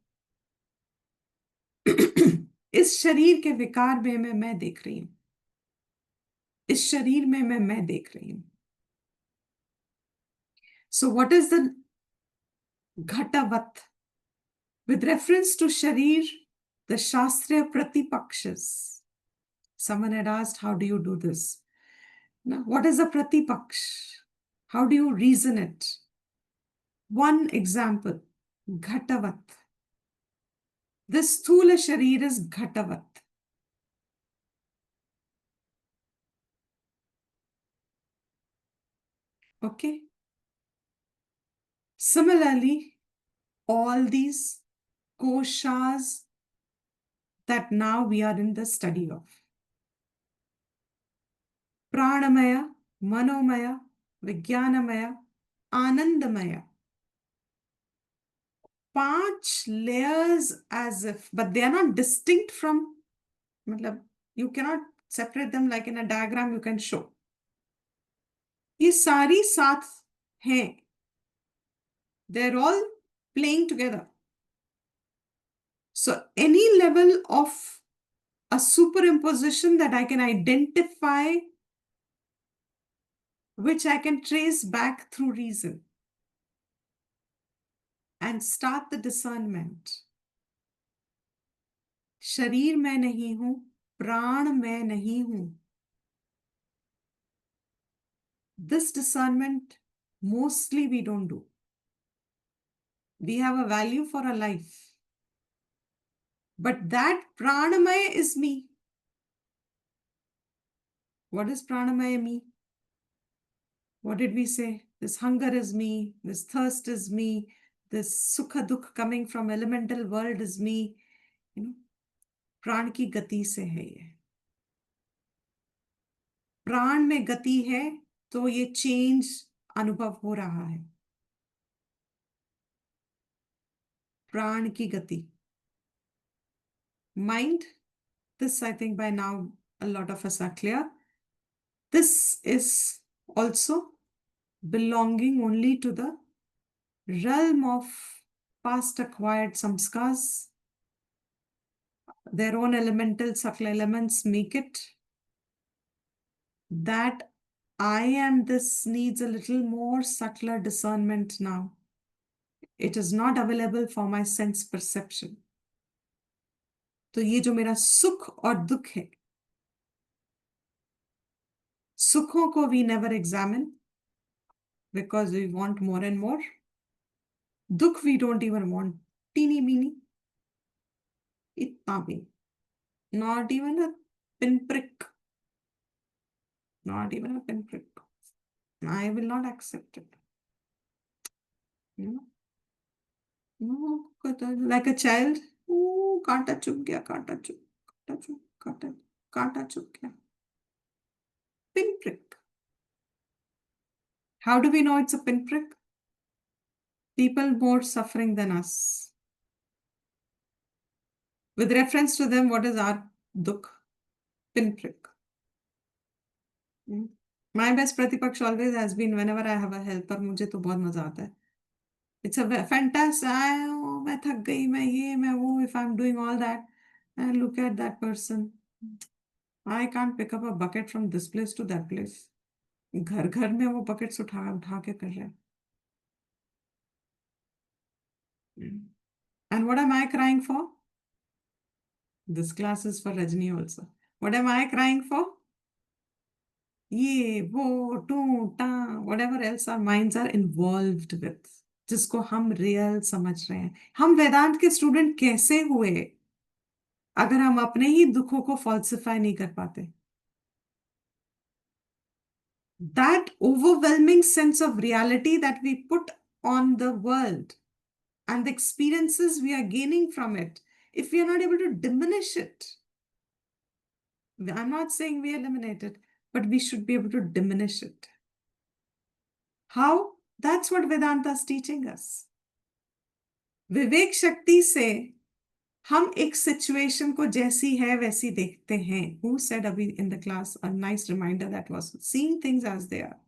इस शरीर के विकार में मैं देख रही हूं. इस शरीर में मैं देख रही हूं. So what is the घटवत? With reference to sharir, the Shastriya Pratipakshas. Someone had asked, how do you do this? Now, what is a Pratipaksh? How do you reason it? One example, Ghatavat. This Sthula Sharir is Ghatavat. Okay? Similarly, all these koshas that now we are in the study of. Pranamaya, Manomaya, Vijnanamaya, Anandamaya. 5 layers as if, but they are not distinct from, you cannot separate them like in a diagram you can show. ये सारी साथ हैं. They're all playing together. So any level of a superimposition that I can identify, which I can trace back through reason and start the discernment. शरीर मैं नहीं हूं, प्राण मैं नहीं हूं. This discernment mostly we don't do. We have a value for a life. But that pranamaya is me. What is pranamaya me? What did we say? This hunger is me. This thirst is me. This sukha dukh coming from elemental world is me. You know, प्राण की गति से है ये. प्राण में गति है तो ये चेंज अनुभव हो रहा है. प्राण की गति. Mind, this I think by now a lot of us are clear. This is also belonging only to the realm of past acquired samskars. Their own elemental subtle elements make it. That I am this needs a little more subtler discernment now. It is not available for my sense perception. तो ये जो मेरा सुख और दुख है, सुखों को we never examine because we want more and more. दुख we don't even want teeny meeny. इतना भी. Not even a pinprick. Not even a pinprick. I will not accept it. You know? No, like a child. Oh, कांटा चुभ गया, कांटा चुभ, कांटा चुभ, कांटा चुभ गया. Pinprick. How do we know it's a pinprick? People more suffering than us. With reference to them, what is our dukh? Pinprick. My best Pratipaksh always has been whenever I have a helper, मुझे तो बहुत मजा आता है. It's a fantastic. मैं थक गई, मैं ये, मैं वो. If I'm doing all that, and look at that person. I can't pick up a bucket from this place to that place. घर घर में वो buckets उठा के कर रहे हैं. And what am I crying for? This class is for Rajni also. What am I crying for? Ye, wo, tu, ta, whatever else our minds are involved with, जिसको हम real समझ रहे हैं. हम वेदांत के स्टूडेंट कैसे हुए अगर हम अपने ही दुखों को falsify नहीं कर पाते? That overwhelming sense of reality that we put on the world and the experiences we are gaining from it, if we are not able to diminish it, I'm not saying we eliminate it, but we should be able to diminish it. How? That's what Vedanta is teaching us. विवेक शक्ति से हम एक situation को जैसी है वैसी देखते हैं. Who said अभी in the class a nice reminder that was seeing things as they are.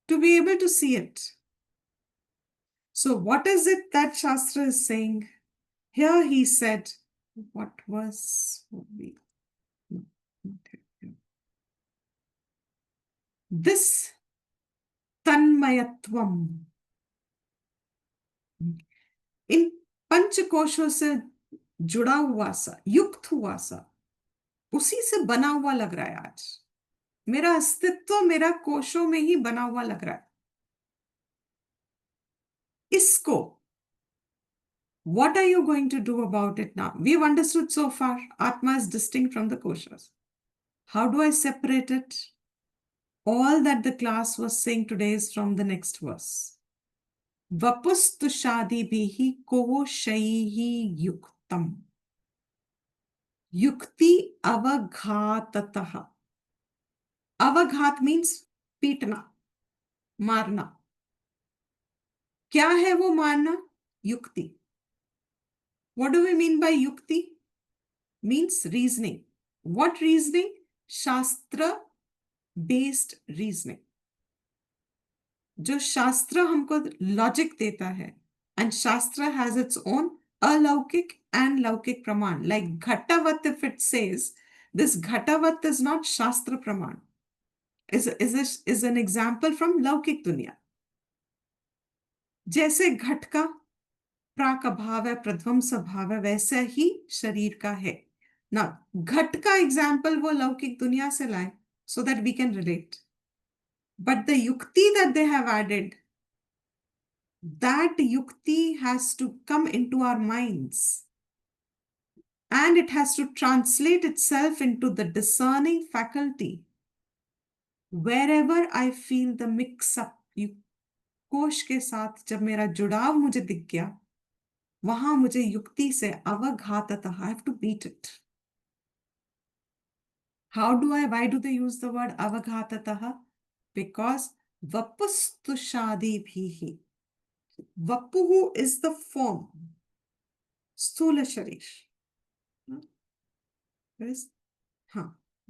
To be able to see it. So what is it that Shastra is saying? Here he said, what was we? No, not here. This tanmayatvam. इन पंच कोशों से जुड़ा हुआ सा, युक्त हुआ सा, उसी से बना हुआ लग रहा है आज. मेरा अस्तित्व मेरा कोशों में ही बना हुआ लग रहा है. इसको what are you going to do about it now? We've understood so far, Atma is distinct from the koshas. How do I separate it? All that the class was saying today is from the next verse. Vapustu shadibhihi koshaihi yuktam. Yukti avaghatataha. Avaghat means पीटना, मारना. क्या है वो मारना? युक्ति. What do we mean by yukti? Means reasoning. What reasoning? Shastra based reasoning. जो शास्त्र हमको लॉजिक देता है, and Shastra has its own alaukik and laukik praman. Like Ghatavat, if it says this Ghatavat is not Shastra praman, is an example from laukik dunya. जैसे घट का प्राक भाव है, प्रध्वंस भाव है, वैसे ही शरीर का है ना. घट का एग्जाम्पल वो लौकिक दुनिया से लाए so that we can relate. But the yukti that they have added, that yukti has to come into our minds and it has to translate itself into the discerning faculty. Wherever I feel the mix-up, कोश के साथ जब मेरा जुड़ाव मुझे दिख गया, वहां मुझे युक्ति से अवघाततः, I have to beat it. Why do they use the word avaghatatah? Because vapustushadibhihi. Vapuhu is the form. Sthula sharir.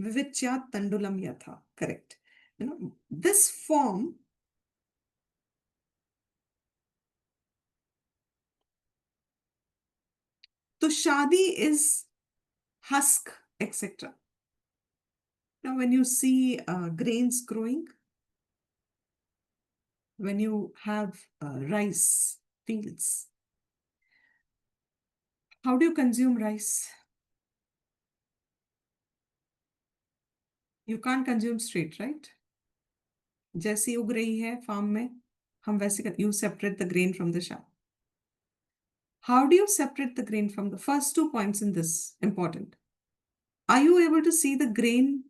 Vivichya tandulam yatha. Correct. This form Tushadi is husk, etc. Now, when you see grains growing, when you have rice fields, how do you consume rice? You can't consume straight, right? जैसी उग रही है farm में, हम वैसे you separate the grain from the chaff. How do you separate the grain from the first 2 points in this important? Are you able to see the grain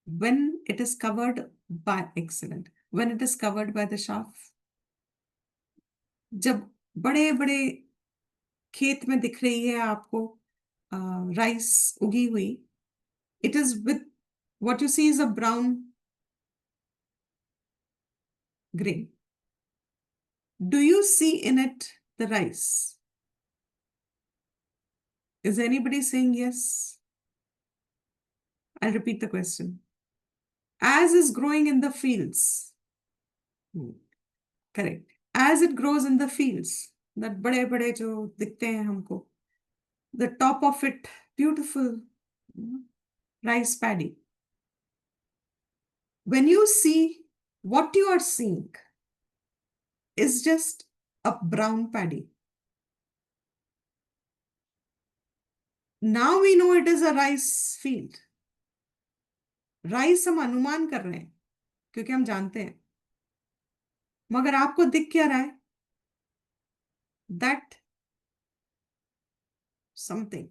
when it is covered by excellent? When it is covered by the chaff? जब बड़े बड़े खेत में दिख रही है आपको rice उगी हुई, it is with what you see is a brown grain. Do you see in it the rice? Is anybody saying yes? I'll repeat the question. As is growing in the fields. Correct. As it grows in the fields, that bade bade jo dikhte hain humko, the top of it, beautiful rice paddy. When you see, what you are seeing is just a brown paddy. Now we know it is a rice field. Rice हम अनुमान कर रहे हैं क्योंकि हम जानते हैं, मगर आपको दिख क्या रहा है? That something.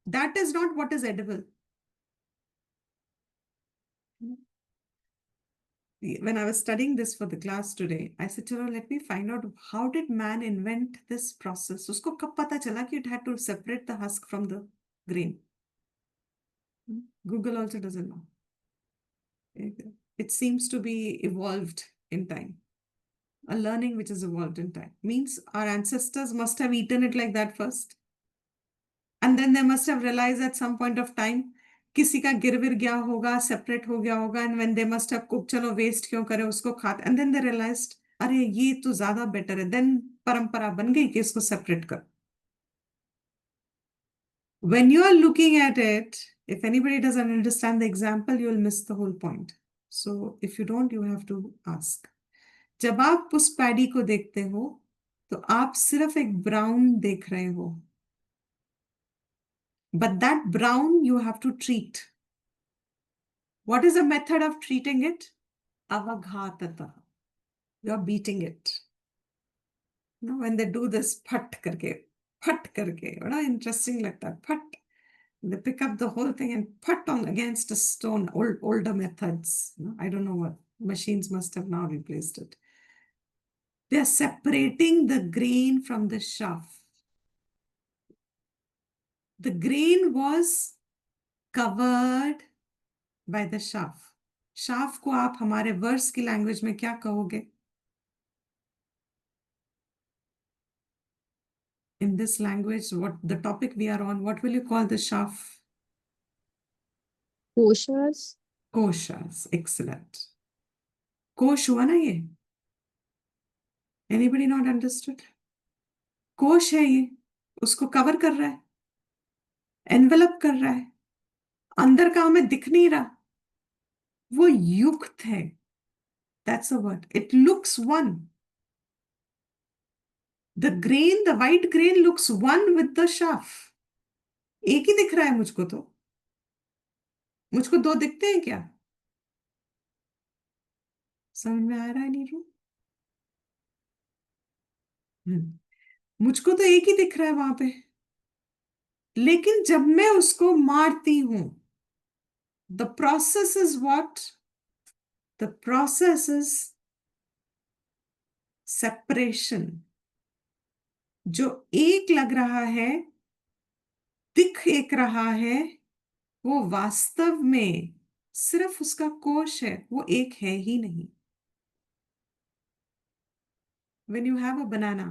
That is not what is edible. When I was studying this for the class today, I said, "Chalo, let me find out how did man invent this process?" उसको कब पता चला कि it had to separate the husk from the grain? Google also doesn't know. It seems to be evolved in time. A learning which is evolved in time. Means our ancestors must have eaten it like that first. And then they must have realized at some point of time, किसी का गिर विर गया होगा, separate हो गया होगा, and when they must have cooked, चलो waste क्यों करें उसको खाते, and then they realized, अरे ये तो ज्यादा better है, then परंपरा बन गई कि इसको separate कर. When you are looking at it, if anybody doesn't understand the example, you will miss the whole point. So if you don't, you have to ask. जब आप उस पैडी को देखते हो, तो आप सिर्फ एक ब्राउन देख रहे हो. But that brown you have to treat. What is the method of treating it? Avaghatata. You are beating it. You know, when they do this phat karke, bada interesting लगता है, phat. They pick up the whole thing and put on against a stone, older methods. You know, I don't know what, machines must have now replaced it. They are separating the grain from the chaff. The grain was covered by the chaff. Chaff को आप हमारे verse की language में क्या कहोगे? In this language, what the topic we are on, what will you call the chaff? Koshas. Koshas. Excellent. कोश हुआ ना ये? Anybody not understood? कोश है ये, उसको कवर कर रहा है, एनवेलप कर रहा है, अंदर का हमें दिख नहीं रहा, वो युक्त है. That's a word. It looks one. The grain, the white grain looks one with the chaff. एक ही दिख रहा है मुझको तो. मुझको दो दिखते हैं क्या? समझ में आ रहा है नीरू? मुझको तो एक ही दिख रहा है वहां पे. लेकिन जब मैं उसको मारती हूं, the process is what? The process is separation. जो एक लग रहा है, दिख एक रहा है, वो वास्तव में सिर्फ उसका कोश है, वो एक है ही नहीं. When you have a banana,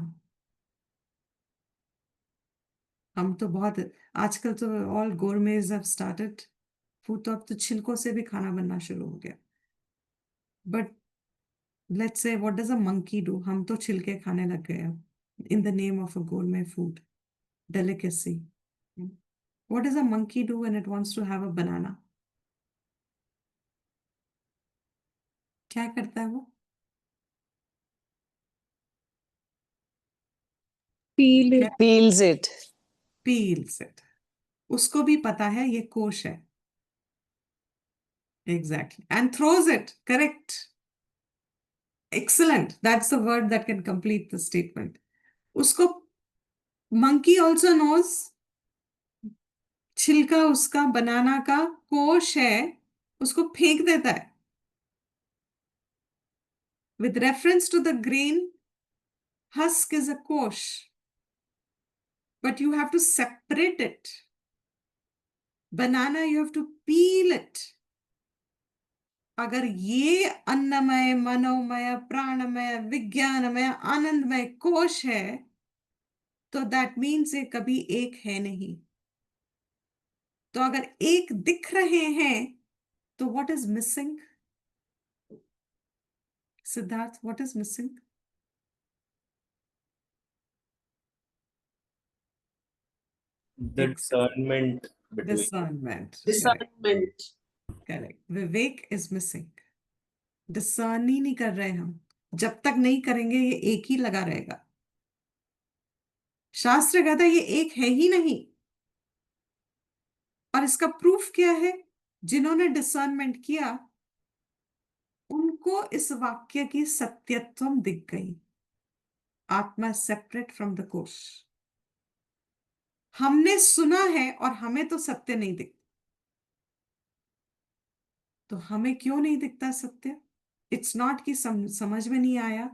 हम तो बहुत आजकल तो all gourmets have started food, तो अब तो छिलकों से भी खाना बनना शुरू हो गया. But let's say, what does a monkey do? हम तो छिलके खाने लग गए अब, in the name of a gourmet food delicacy. What does a monkey do when it wants to have a banana? क्या करता है वो? Peel it. Peels it. Peels it. उसको भी पता है ये कोश है. Exactly. And throws it. Correct. Excellent. That's the word that can complete the statement. उसको, monkey also knows, छिलका उसका बनाना का कोश है, उसको फेंक देता है. With reference to the grain, husk is a kosh, but you have to separate it. Banana, you have to peel it. अगर ये अन्नमय, मनोमय, प्राणमय, विज्ञानमय, आनंदमय कोश है, तो that means ये कभी एक है नहीं. तो अगर एक दिख रहे हैं, तो what is missing? Siddharth, what is missing? The discernment between. Discernment. Correct. Discernment. Correct. Vivek is missing. Discern ही नहीं कर रहे हम. जब तक नहीं करेंगे ये एक ही लगा रहेगा। शास्त्र कहता है ये एक है ही नहीं। और इसका प्रूफ क्या है? जिन्होंने डिसर्नमेंट किया उनको इस वाक्य की सत्यत्व दिख गई। आत्मा सेपरेट फ्रॉम द कोश। हमने सुना है और हमें तो सत्य नहीं दिखता। तो हमें क्यों नहीं दिखता सत्य? इट्स नॉट कि समझ में नहीं आया।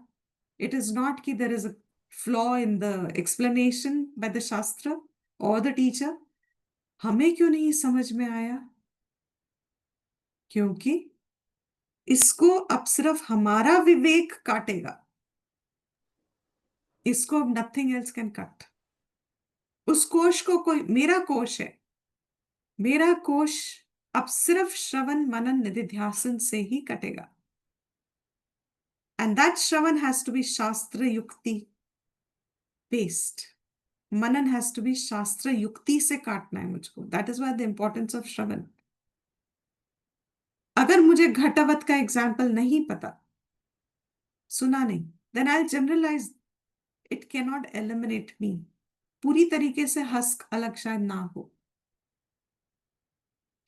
इट इज नॉट कि there is a flaw in the explanation by the shastra और द टीचर। हमें क्यों नहीं समझ में आया? क्योंकि इसको अब सिर्फ हमारा विवेक काटेगा। इसको अब नथिंग एल्स कैन कट। उस कोश को कोई, मेरा कोश है, मेरा कोश अब सिर्फ श्रवण मनन निधिध्यासन से ही कटेगा। एंड दैट श्रवण हैज टू बी शास्त्र युक्ति बेस्ड। मनन हैज टू बी शास्त्र युक्ति से काटना है मुझको। That is why the importance of श्रवण। अगर मुझे घटावत का एग्जाम्पल नहीं पता, सुना नहीं, then I generalise. It can not eliminate me. पूरी तरीके से हस्क अलग शायद ना हो।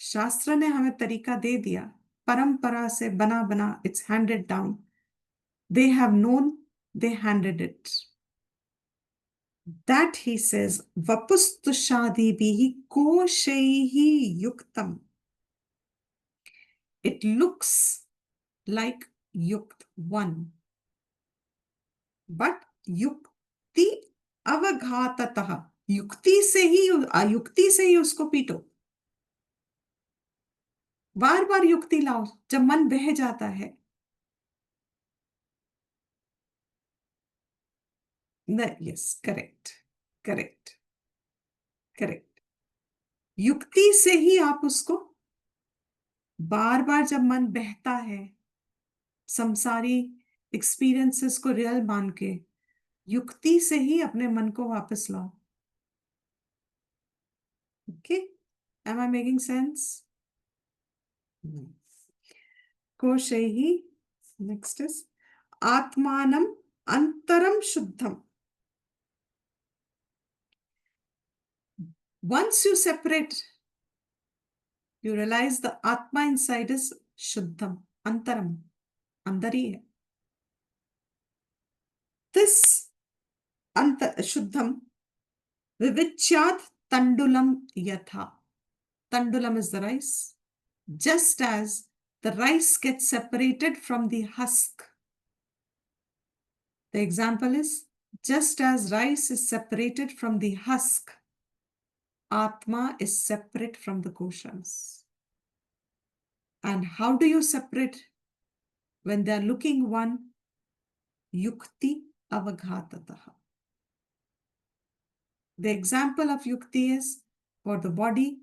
शास्त्र ने हमें तरीका दे दिया, परंपरा से बना बना, it's handed down. They have known, they handed it. That he says वपुस्तुषादिभिः कोशैः युक्तम। It looks like युक्त one, but युक्ति अवघाततः, युक्ति से ही, अयुक्ति से ही उसको पीटो। बार बार युक्ति लाओ जब मन बह जाता है। Yes, correct correct correct. युक्ति से ही आप उसको, बार बार जब मन बहता है संसारी एक्सपीरियंसेस को रियल मान के, युक्ति से ही अपने मन को वापस लाओ। Okay, am I making sense? कोशैः, नेक्स्ट इज आत्मानम अंतरम शुद्धम। Once you separate, you realize the Atma inside is Shuddham, Antaram, अंदर ही है। This Shuddham Vivichyat Tandulam Yatha. Tandulam is the rice. Just as the rice gets separated from the husk. The example is, just as rice is separated from the husk, Atma is separate from the koshas. And how do you separate? When they are looking one, yukti avaghatataha. The example of yukti is for the body,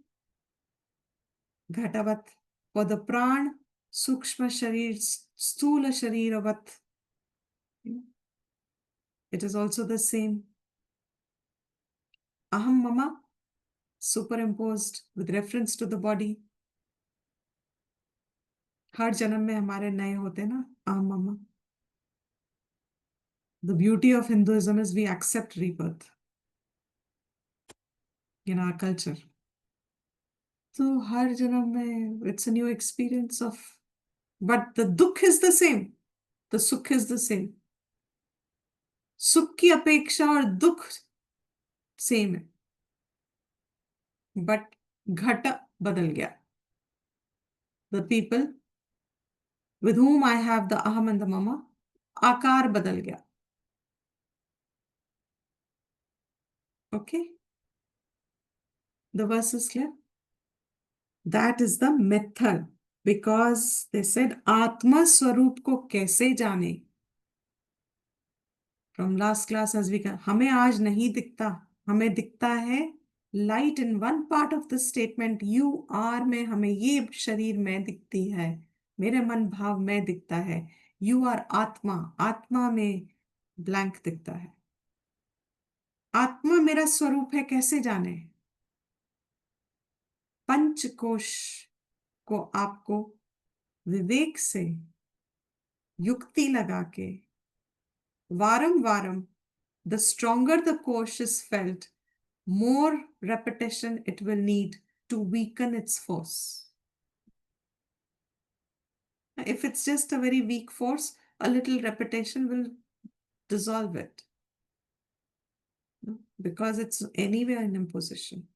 ghatavat, for the pran, sukshma sharir, sthula shariravat. It is also the same. Aham mama, superimposed with reference to the body. हर जन्म में हमारे नए होते ना aham mama. The beauty of Hinduism is we accept rebirth in our culture. So हर जन्म में it's a new experience of, but the dukh is the same, the sukh is the same. सुख की अपेक्षा और दुख सेम है, but घट बदल गया। The people with whom I have the aham and the mama, आकार बदल गया। Okay, the verse is clear. That is the method, because they said आत्मा स्वरूप को कैसे जाने। From last class as we can, हमें आज नहीं दिखता, हमें दिखता है light in one part of the statement you are में। हमें ये शरीर में दिखती है, मेरे मन भाव में दिखता है। यू आर आत्मा, आत्मा में ब्लैंक दिखता है। आत्मा मेरा स्वरूप है, कैसे जाने? पंचकोश को आपको विवेक से, युक्ति लगा के Varam varam, the stronger the kosh is felt, more repetition it will need to weaken its force. If it's just a very weak force, a little repetition will dissolve it. Because it's anyway an imposition.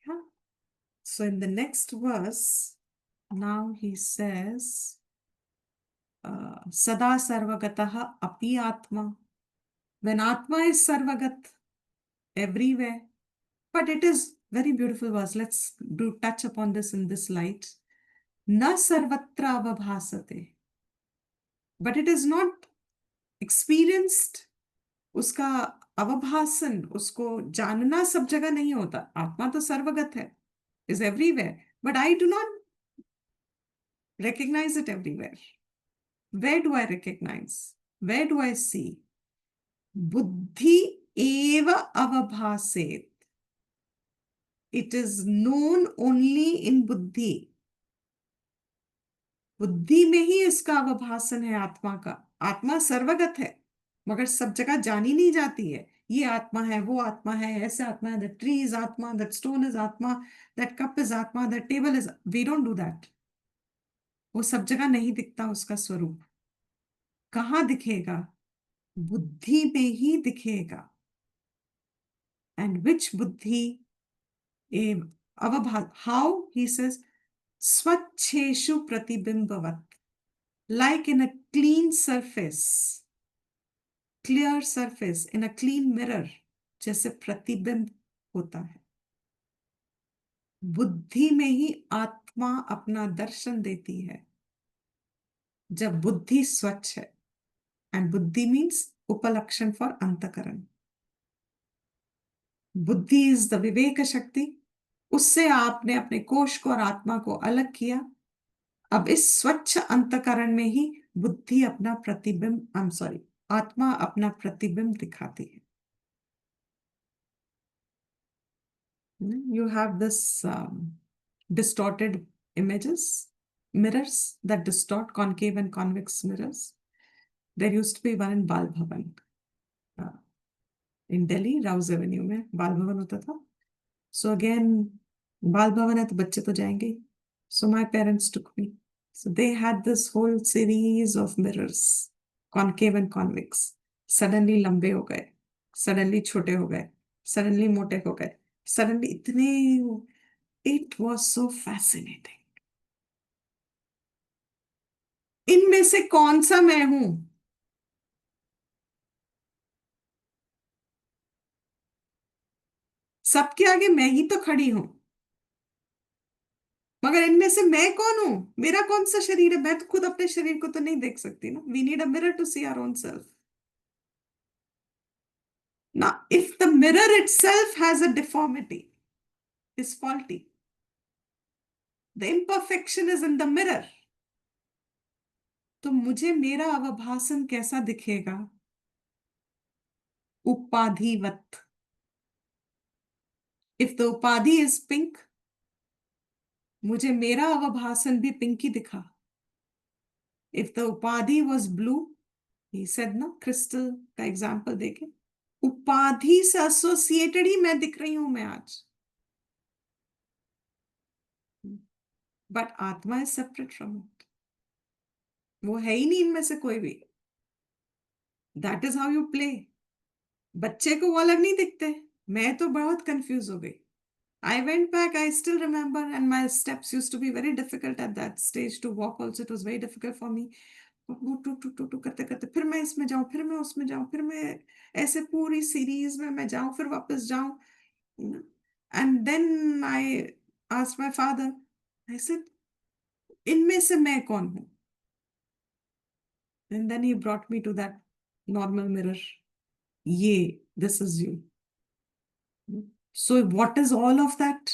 Yeah. So in the next verse, now he says, Sada sarvagataha api atma. When Atma is sarvagat, everywhere. But it is very beautiful verse. Let's touch upon this in this light. Na sarvatra avabhasate. But it is not experienced. उसका अवभासन, उसको जानना सब जगह नहीं होता. आत्मा तो सर्वगत है, is everywhere, but I do not recognize it everywhere. Where do I recognize? Where do I see? Buddhi eva avabhaset. It is known only in buddhi. बुद्धि में ही इसका अवभासन है आत्मा का. आत्मा सर्वगत है, मगर सब जगह जानी नहीं जाती है. ये आत्मा है, वो आत्मा है, ऐसे आत्मा है, that tree is आत्मा, that stone is आत्मा, that cup is आत्मा, that table is. We don't do that. वो सब जगह नहीं दिखता उसका स्वरूप. कहाँ दिखेगा? बुद्धि में ही दिखेगा. And which buddhi? How? He says, स्वच्छेषु प्रतिबिंबवत्. Like in a clean surface, clear surface, in a clean mirror, जैसे प्रतिबिंब होता है. बुद्धि में ही आत्मा अपना दर्शन देती है जब बुद्धि स्वच्छ है. And buddhi means उपलक्षण for अंतकरण. बुद्धि is the विवेक शक्ति. उससे आपने अपने कोश को और आत्मा को अलग किया. अब इस स्वच्छ अंतकरण में ही बुद्धि अपना प्रतिबिंब, आत्मा अपना प्रतिबिंब दिखाती है. You have this distorted images, mirrors that distort, concave and convex mirrors. There used to be one in Bal Bhavan. In Delhi, Rouse Avenue में Bal Bhavan होता था. So again, Bal Bhavan है तो बच्चे तो जाएंगे. So my parents took me. So they had this whole series of mirrors, concave and convex. Suddenly लंबे हो गए, suddenly छोटे हो गए, suddenly मोटे हो गए, suddenly इतने. It was so fascinating. इनमें से कौन सा मैं हूं? सबके आगे मैं ही तो खड़ी हूं, मगर इनमें से मैं कौन हूं? मेरा कौन सा शरीर है? मैं तो खुद अपने शरीर को तो नहीं देख सकती ना. We need a mirror to see our own self. Now, if the mirror itself has a deformity, is faulty, the imperfection is in the mirror, तो मुझे मेरा अवभासन कैसा दिखेगा? उपाधिवत. If the उपाधि is pink, मुझे मेरा अवभासन भी पिंकी दिखा. If the उपाधि was blue, he said ना, crystal का एग्जाम्पल देके, उपाधि से एसोसिएटेड ही मैं दिख रही हूं मैं आज. बट आत्मा इज सेपरेट फ्रॉम इट. वो है ही नहीं इनमें से कोई भी. That is how you play. बच्चे को वो अलग नहीं दिखते. मैं तो बहुत कंफ्यूज हो गई. I went back, I still remember, and my steps used to be very difficult at that stage to walk also. It was very difficult for me. टू करते करते फिर मैं इसमें जाऊं, फिर मैं उसमें जाऊं, फिर मैं ऐसे पूरी सीरीज में मैं जाऊं, फिर वापस जाऊं. And then I asked my father, I said, इनमें से मैं कौन हूं? And then he brought me to that normal mirror. ये, this is you. So what is all of that?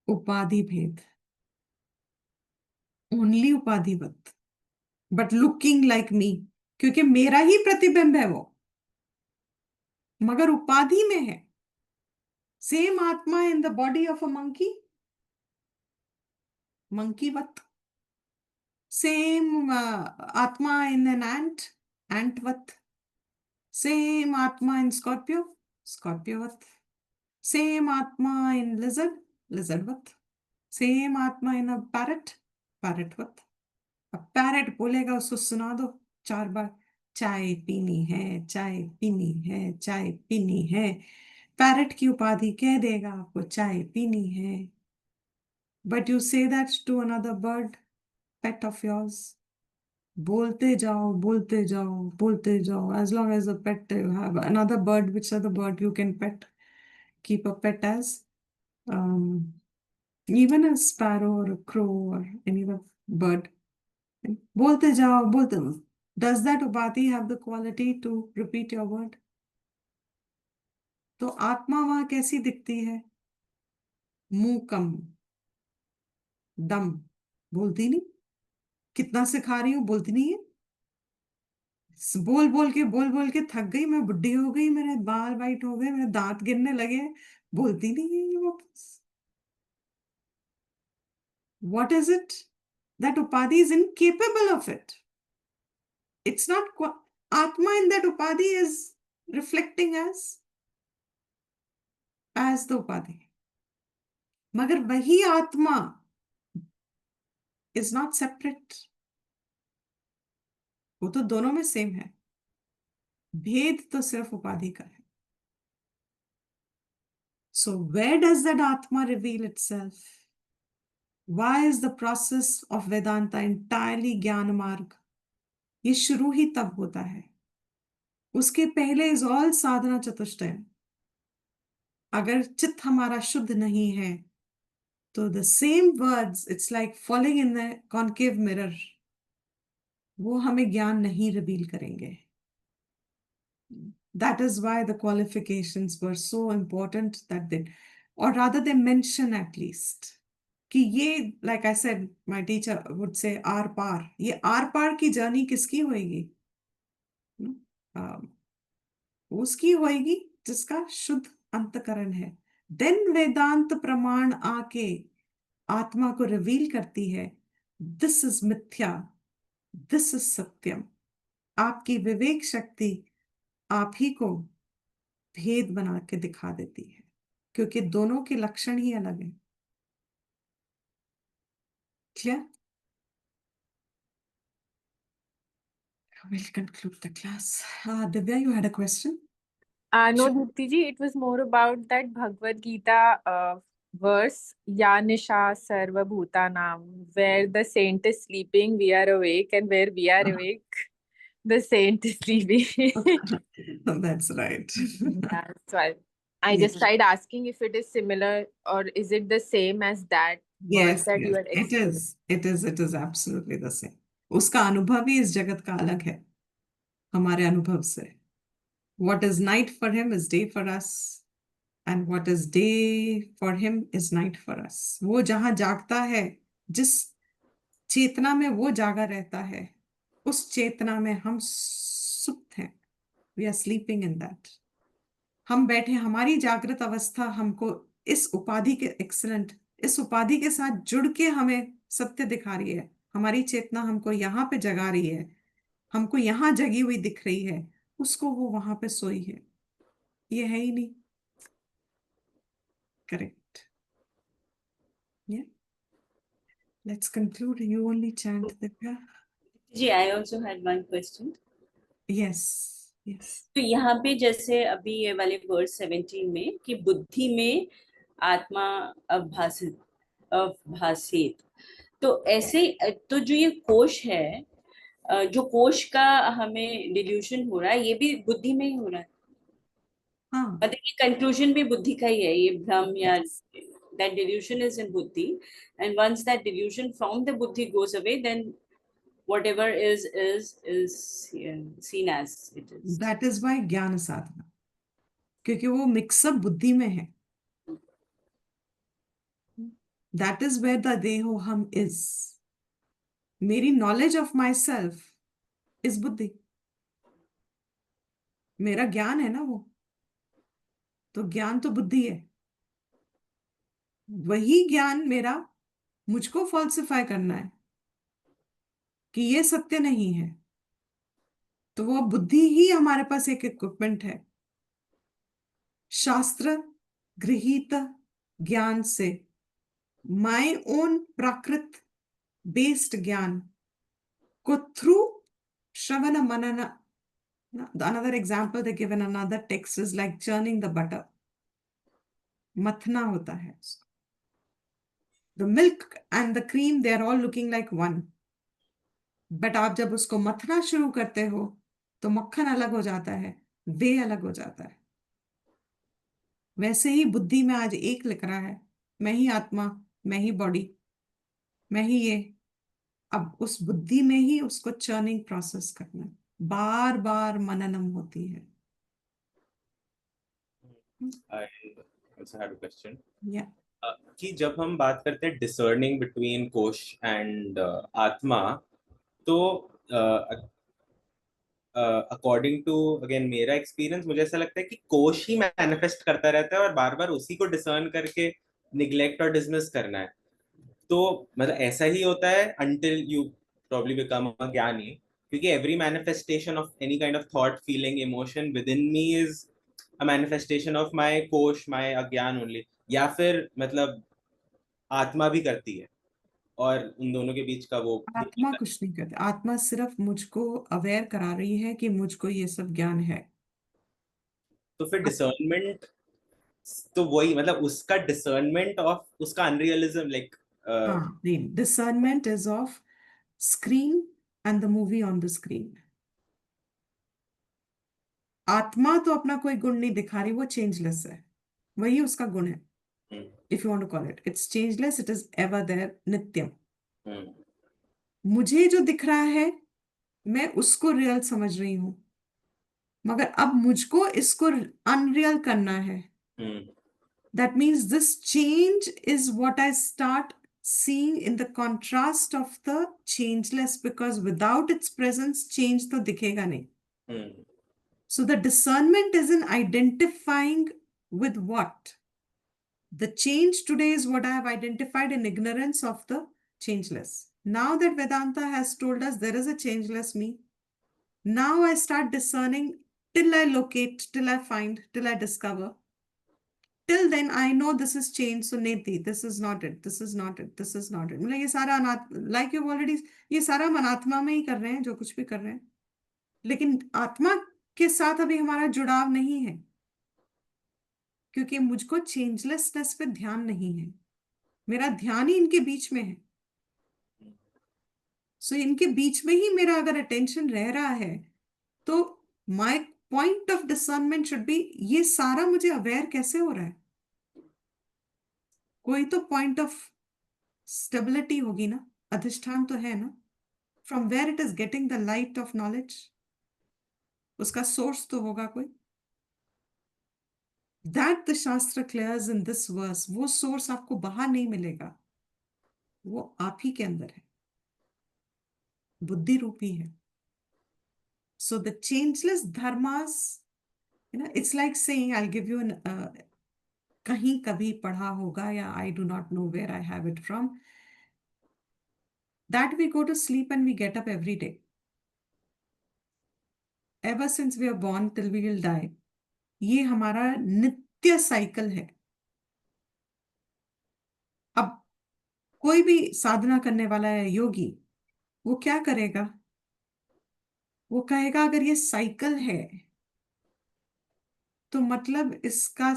उपाधि भेद. Only उपाधिवत. But looking like me. क्योंकि मेरा ही प्रतिबिंब है वो, मगर उपाधि में है. Same आत्मा in the body of a monkey. Monkeyवत. Same Atma in an ant, Antvat. Same Atma in Scorpio, Scorpiovat. Same Atma in lizard, Lizardvat. Same Atma in a parrot, Parrotvat. अब पैरेट बोलेगा उसको सुना दो 4 बार, चाय पीनी है, चाय पीनी है, चाय पीनी है। पैरेट की उपाधि कह देगा आपको चाय पीनी है। But you say that to another bird, pet of yours, बोलते जाओ, बोलते जाओ, बोलते जाओ। As long as a pet you have another bird, which other bird you can pet, keep a pet as, even a sparrow or a crow or any other bird. बोलते जाओ, बोलते। Does that upati have the quality to repeat your word? तो आत्मा वहां कैसी दिखती है? मूकम, दम, बोलती नहीं। कितना सिखा रही हूँ, बोलती नहीं है। बोल बोल के थक गई, मैं बुढ़ी हो गई, मेरे बाल वाइट हो गए, मेरे दांत गिरने लगे, बोलती नहीं है ये वापस। What is it? That upadhi is incapable of it. It's not Atma in that upadhi is reflecting as the upadhi. मगर वही आत्मा is not separate. वो तो दोनों में सेम है, भेद तो सिर्फ उपाधि का है। So where does that Atma reveal itself? Why is the process of Vedanta entirely ज्ञान मार्ग? ये शुरू ही तब होता है, उसके पहले इज ऑल साधना चतुष्टय। अगर चित्त हमारा शुद्ध नहीं है तो the same words, it's like falling in the concave mirror, वो हमें ज्ञान नहीं रिवील करेंगे। That is why the qualifications were so important that they, or rather they mention at least, कि ये, like I said, my teacher would say आर पार, ये आर पार की जर्नी किसकी होएगी? उसकी होएगी जिसका शुद्ध अंतकरण है। देन वेदांत प्रमाण आके आत्मा को रिवील करती है, दिस इज मिथ्या, दिस इज सत्यम। आपकी विवेक शक्ति आप ही को भेद बना के दिखा देती है, क्योंकि दोनों के लक्षण ही अलग हैं। Clear? We'll conclude the class. Divya, you had a question? No, Sure. Dipti ji, it was more about that Bhagavad Gita verse, Ya Nisha Sarva Bhutanam, where the saint is sleeping, we are awake, and where we are awake, the saint is sleeping. That's right. Yeah, so I Yes. just tried asking if it is similar or is it the same as that verse Yes, that you yes, had it explained. is. It is absolutely the same. उसका अनुभव ही इस जगत का अलग है हमारे अनुभव से। What is night for him is day for us, and what is day for him is night for us. वो जहां जागता है, जिस चेतना में वो जागा रहता है, उस चेतना में हम सुप्त हैं। We are sleeping in that. हम बैठे, हमारी जागृत अवस्था हमको इस उपाधि के एक्सीलेंट, इस उपाधि के साथ जुड़ के हमें सत्य दिखा रही है। हमारी चेतना हमको यहाँ पे जगा रही है, हमको यहाँ जगी हुई दिख रही है, उसको वो वहां पे सोई है। ये है ही नहीं। Correct. Yeah. Let's conclude. You only chant, Divya. जी, I also had one question. Yes. Yes. तो यहाँ पे जैसे अभी ये वाले वर्स 17 में कि बुद्धि में आत्मा अभासित, तो ऐसे तो जो ये कोश है, जो कोश का हमें डिल्यूशन हो रहा है, ये भी बुद्धि में ही हो रहा है। हाँ। मतलब ये कंक्लूजन भी बुद्धि का ही है, ये भ्रम या that delusion is in buddhi, and once that delusion from the buddhi goes away, then whatever is seen as it is. That is why ज्ञान साधना, क्योंकि वो मिक्सअप बुद्धि में है। That is where the देहोहम is. मेरी knowledge of my self is बुद्धि, मेरा ज्ञान है ना वो, तो ज्ञान तो बुद्धि है। वही ज्ञान मेरा मुझको फॉल्सिफाई करना है, कि ये सत्य नहीं है, तो वो बुद्धि ही हमारे पास एक इक्विपमेंट है। शास्त्र गृहीत ज्ञान से, माय ओन प्राकृत बेस्ड ज्ञान को through Shravan Manan, another example they give in another text is like churning the butter, मथना होता है। the milk and the cream they are all looking like one, but आप जब उसको मथना शुरू करते हो तो मक्खन अलग हो जाता है, वे अलग हो जाता है। वैसे ही बुद्धि में आज एक लिख रहा है, मैं ही आत्मा, मैं ही बॉडी, मैं ही ये। अब उस बुद्धि में ही उसको चर्निंग प्रोसेस करना है, बार बार मननम होती है। I also had a question. या कि जब हम बात करते हैं डिसर्निंग बिटवीन कोश एंड आत्मा, तो अकॉर्डिंग टू अगेन मेरा एक्सपीरियंस, मुझे ऐसा लगता है कि कोश ही मैनिफेस्ट करता रहता है और बार बार उसी को डिसर्न करके निग्लेक्ट और डिसमिस करना है। तो मतलब ऐसा ही होता है until you probably become a ज्ञानी, क्योंकि every manifestation of any kind of thought, feeling, emotion within me is a manifestation of my कोश, my अज्ञान only, या फिर मतलब आत्मा भी करती है और उन दोनों के बीच का वो आत्मा कुछ नहीं करती, आत्मा सिर्फ मुझको अवेयर करा रही है कि मुझको ये सब ज्ञान है। तो फिर डिसर्नमेंट, तो वही मतलब उसका डिसर्नमेंट ऑफ उसका अनरियलिज्म, लाइक हाँ, discernment is of screen and the movie on the screen. आत्मा तो अपना कोई गुण नहीं दिखा रही, वो चेंजलेस है, वही उसका गुण है। If you want to call it, it's changeless, it is ever there, नित्यम। मुझे जो दिख रहा है मैं उसको रियल समझ रही हूं, मगर अब मुझको इसको अनरियल करना है। That means this change is what I start seeing in the contrast of the changeless, because without its presence change तो दिखेगा नहीं। So the discernment is in identifying with what? The change today is what I have identified in ignorance of the changeless. Now that Vedanta has told us there is a changeless me, now I start discerning till I locate, till I find, till I discover. Till then I know this is change, so neti, this is not it, this is not it, this is not it. मतलब ये सारा like you've already, ये सारा हम अनात्मा में ही कर रहे हैं जो कुछ भी कर रहे हैं, लेकिन आत्मा के साथ अभी हमारा जुड़ाव नहीं है, क्योंकि मुझको चेंजलेसनेस पे ध्यान नहीं है, मेरा ध्यान ही इनके बीच में है। सो इनके बीच में ही मेरा अगर अटेंशन रह रहा है, तो my point of discernment should be, ये सारा मुझे अवेयर कैसे हो रहा है, कोई तो पॉइंट ऑफ स्टेबिलिटी होगी ना, अधिष्ठान तो है ना, from where it is getting the light of knowledge, उसका सोर्स तो होगा कोई। That the shastra clears in this verse, वो सोर्स आपको बाहर नहीं मिलेगा, वो आप ही के अंदर है, बुद्धि रूपी है। सो द चेंजलेस धर्मास, it's like saying, I'll give you an कहीं कभी पढ़ा होगा, या I do not know where I have it from, that we go to sleep and we get up every day. Ever since we are born till we will die, ये हमारा नित्य cycle है। अब कोई भी साधना करने वाला है योगी, वो क्या करेगा, वो कहेगा अगर ये साइकिल है तो मतलब इसका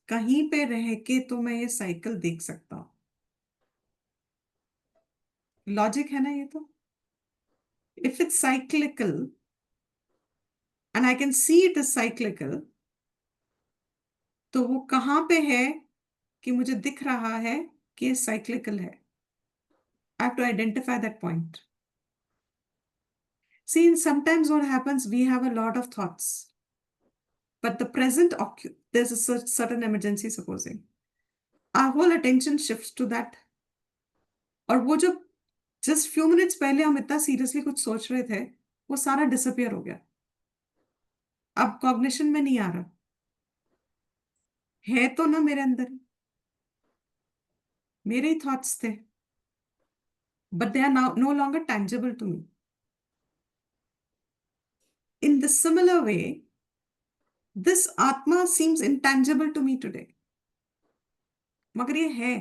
कहीं पे रह के तो मैं ये साइकिल देख सकता हूं। लॉजिक है ना ये तो। If it's cyclical and I can see it is cyclical, तो वो कहां पे है कि मुझे दिख रहा है कि ये cyclical है। I have to identify that point. See, sometimes what happens, we have a lot of thoughts, but the present there's a certain emergency supposing, our whole attention shifts to that, और वो जो just few minutes पहले हम इतना seriously कुछ सोच रहे थे, वो सारा डिसअपियर हो गया, अब कॉग्निशन में नहीं आ रहा है, तो ना मेरे अंदर मेरे ही थॉट्स थे, but they are now no longer tangible to me. in the similar way, this Atma seems intangible to me today. मगर ये है,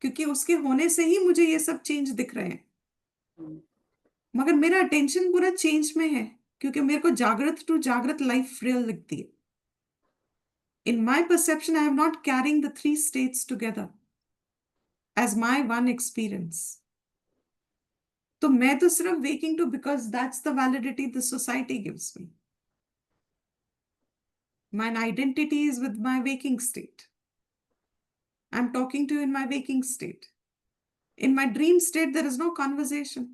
क्योंकि उसके होने से ही मुझे ये सब चेंज दिख रहे हैं. मगर मेरा अटेंशन पूरा चेंज में है, क्योंकि मेरे को जागृत टू जागृत लाइफ रियल लगती है. In my perception, I am not carrying the three states together as my one experience. तो मैं तो सिर्फ waking to because that's the validity the society gives me. My identity is with my waking state. I'm talking to you in my waking state. In my dream state, there is no conversation.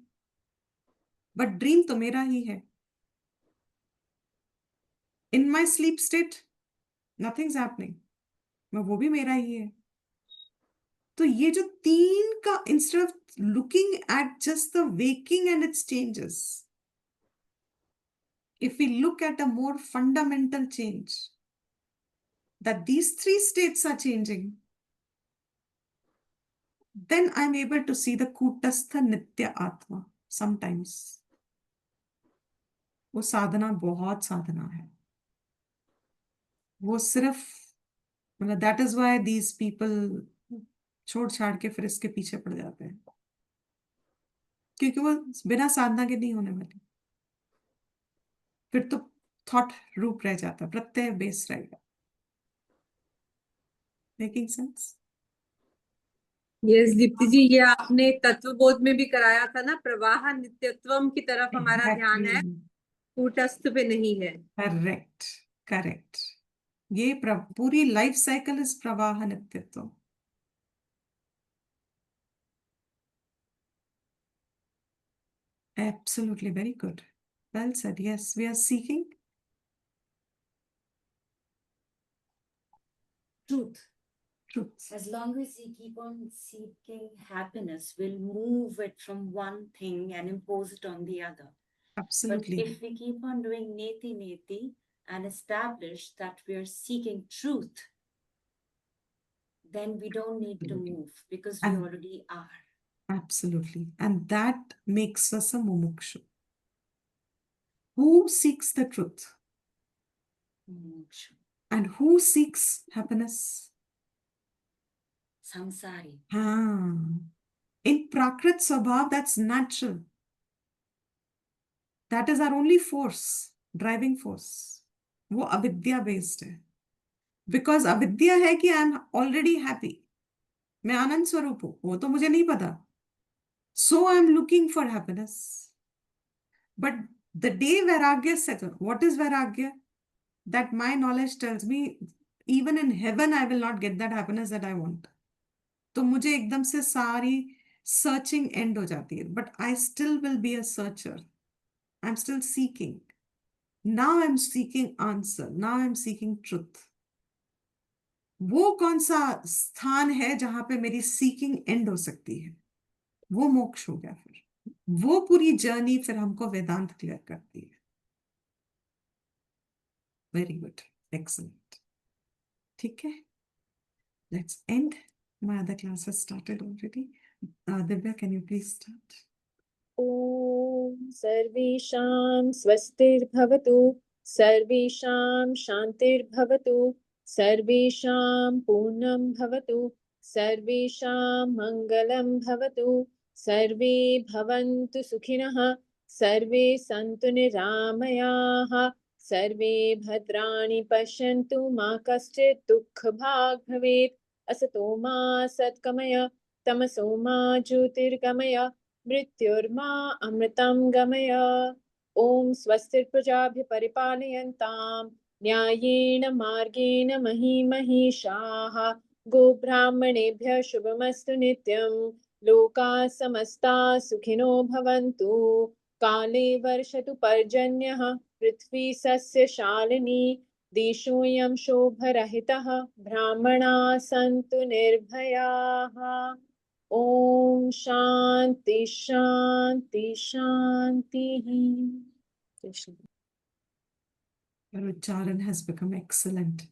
But dream तो मेरा ही है. In my sleep state, nothing's happening. मैं वो भी मेरा ही है. तो ये जो तीन का, instead of looking at just the waking and its changes, if we look at a more fundamental change, that these three states are changing, then I'm able to see the Kutastha Nitya Atma sometimes. वो साधना बहुत साधना है. वो सिर्फ मतलब that is why these people छोड़ छाड़ के फिर इसके पीछे पड़ जाते हैं, क्योंकि वो बिना साधना के नहीं होने वाली. फिर तो थॉट रूप रह जाता, प्रत्यय बेस रहेगा. Making sense? यस दीप्ति जी, ये आपने तत्वबोध में भी कराया था ना, प्रवाह नित्यत्वम की तरफ हमारा ध्यान है, कूटस्थ पे नहीं है. Correct, correct. ये पूरी लाइफ साइकिल इज प्रवाह नित्यत्व. Absolutely, very good. Well said. Yes, we are seeking Truth. truth. As long as we keep on seeking happiness, we'll move it from one thing and impose it on the other. Absolutely. But if we keep on doing neti neti and establish that we are seeking truth, then we don't need to Absolutely. move because we And- already are. Absolutely. And that makes us a mumukshu. Who seeks the truth? Moksha. And who seeks happiness? Samsari. In Prakrit Swabhav, that's natural. That is our only force, driving force. वो अविद्या based है. Because अविद्या है कि I am already happy. मैं आनंद स्वरूप हूँ, वो तो मुझे नहीं पता. So I am looking for happiness. But the day Vairagya settles, what is Vairagya? That my knowledge tells me, even in heaven, I will not get that happiness that I want. तो मुझे एकदम से सारी searching end हो जाती है. But I still will be a searcher. I'm still seeking. Now I'm seeking answer. Now I'm seeking truth. वो कौन सा स्थान है जहां पे मेरी सीकिंग एंड हो सकती है? वो मोक्ष हो गया. फिर वो पूरी जर्नी फिर हमको वेदांत क्लियर करती है. Very good, excellent. ठीक है, let's end. My other class has started already. Divya, can you please start? ॐ सर्वेषां स्वस्तिर्भवतु, सर्वेषां शान्तिर्भवतु, सर्वेषां पूर्णं भवतु, सर्वेषां मङ्गलं भवतु, सर्वे भवन्तु सुखिनः, सर्वे सन्तु निरामयाः, सर्वे भद्राणि पश्यन्तु, मा कश्चित् दुःखभाग् भवेत्. असतो मा सत्कमय, तमसो मा ज्योतिर्गमय, मृत्युर्मा अमृतं गमय. ॐ स्वस्तिर् प्रजाभ्यः परिपालयन्तां न्यायेन मार्गेण महीमहीषाः. गोब्राह्मणेभ्यः शुभमस्तु नित्यं. लोकाः समस्ताः सुखिनो भवन्तु. काले वर्षतु पर्जन्यः, पृथ्वी सस्यशालिनी, देशोऽयं शोभरहितः, ब्राह्मणाः सन्तु निर्भयाः. ॐ शान्ति शान्ति शान्तिः. Your Ucharan has become excellent.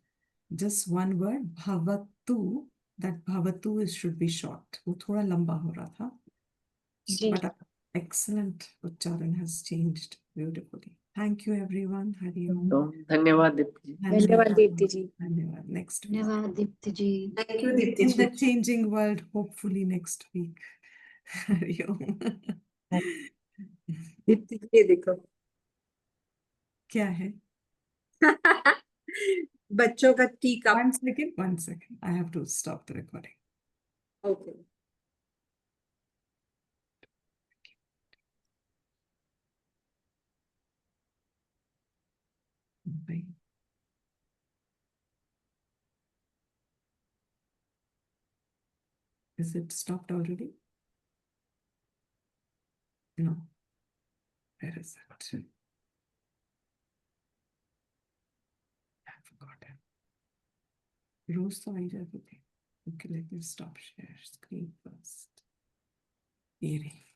Just one word, bhavatu. That bhavatu should be short. वो थोड़ा लंबा हो रहा था. जी. But excellent Ucharan has changed beautifully. Thank you, everyone. Hari Om. तो धन्यवाद दीप्ति जी. धन्यवाद दीप्ति जी. Dhanyawad. Next week. धन्यवाद दीप्ति जी. Thank you, Dipti In ji. the changing world, hopefully next week. Hari Om. Deepti जी ये देखो. क्या है? बच्चों का tea cup. 1 second, 1 second. I have to stop the recording. Okay. Bye. Is it stopped already? No. Where is it? I've forgotten. रोज तो आई जाती थी. Okay, let me stop share screen first. ये रही.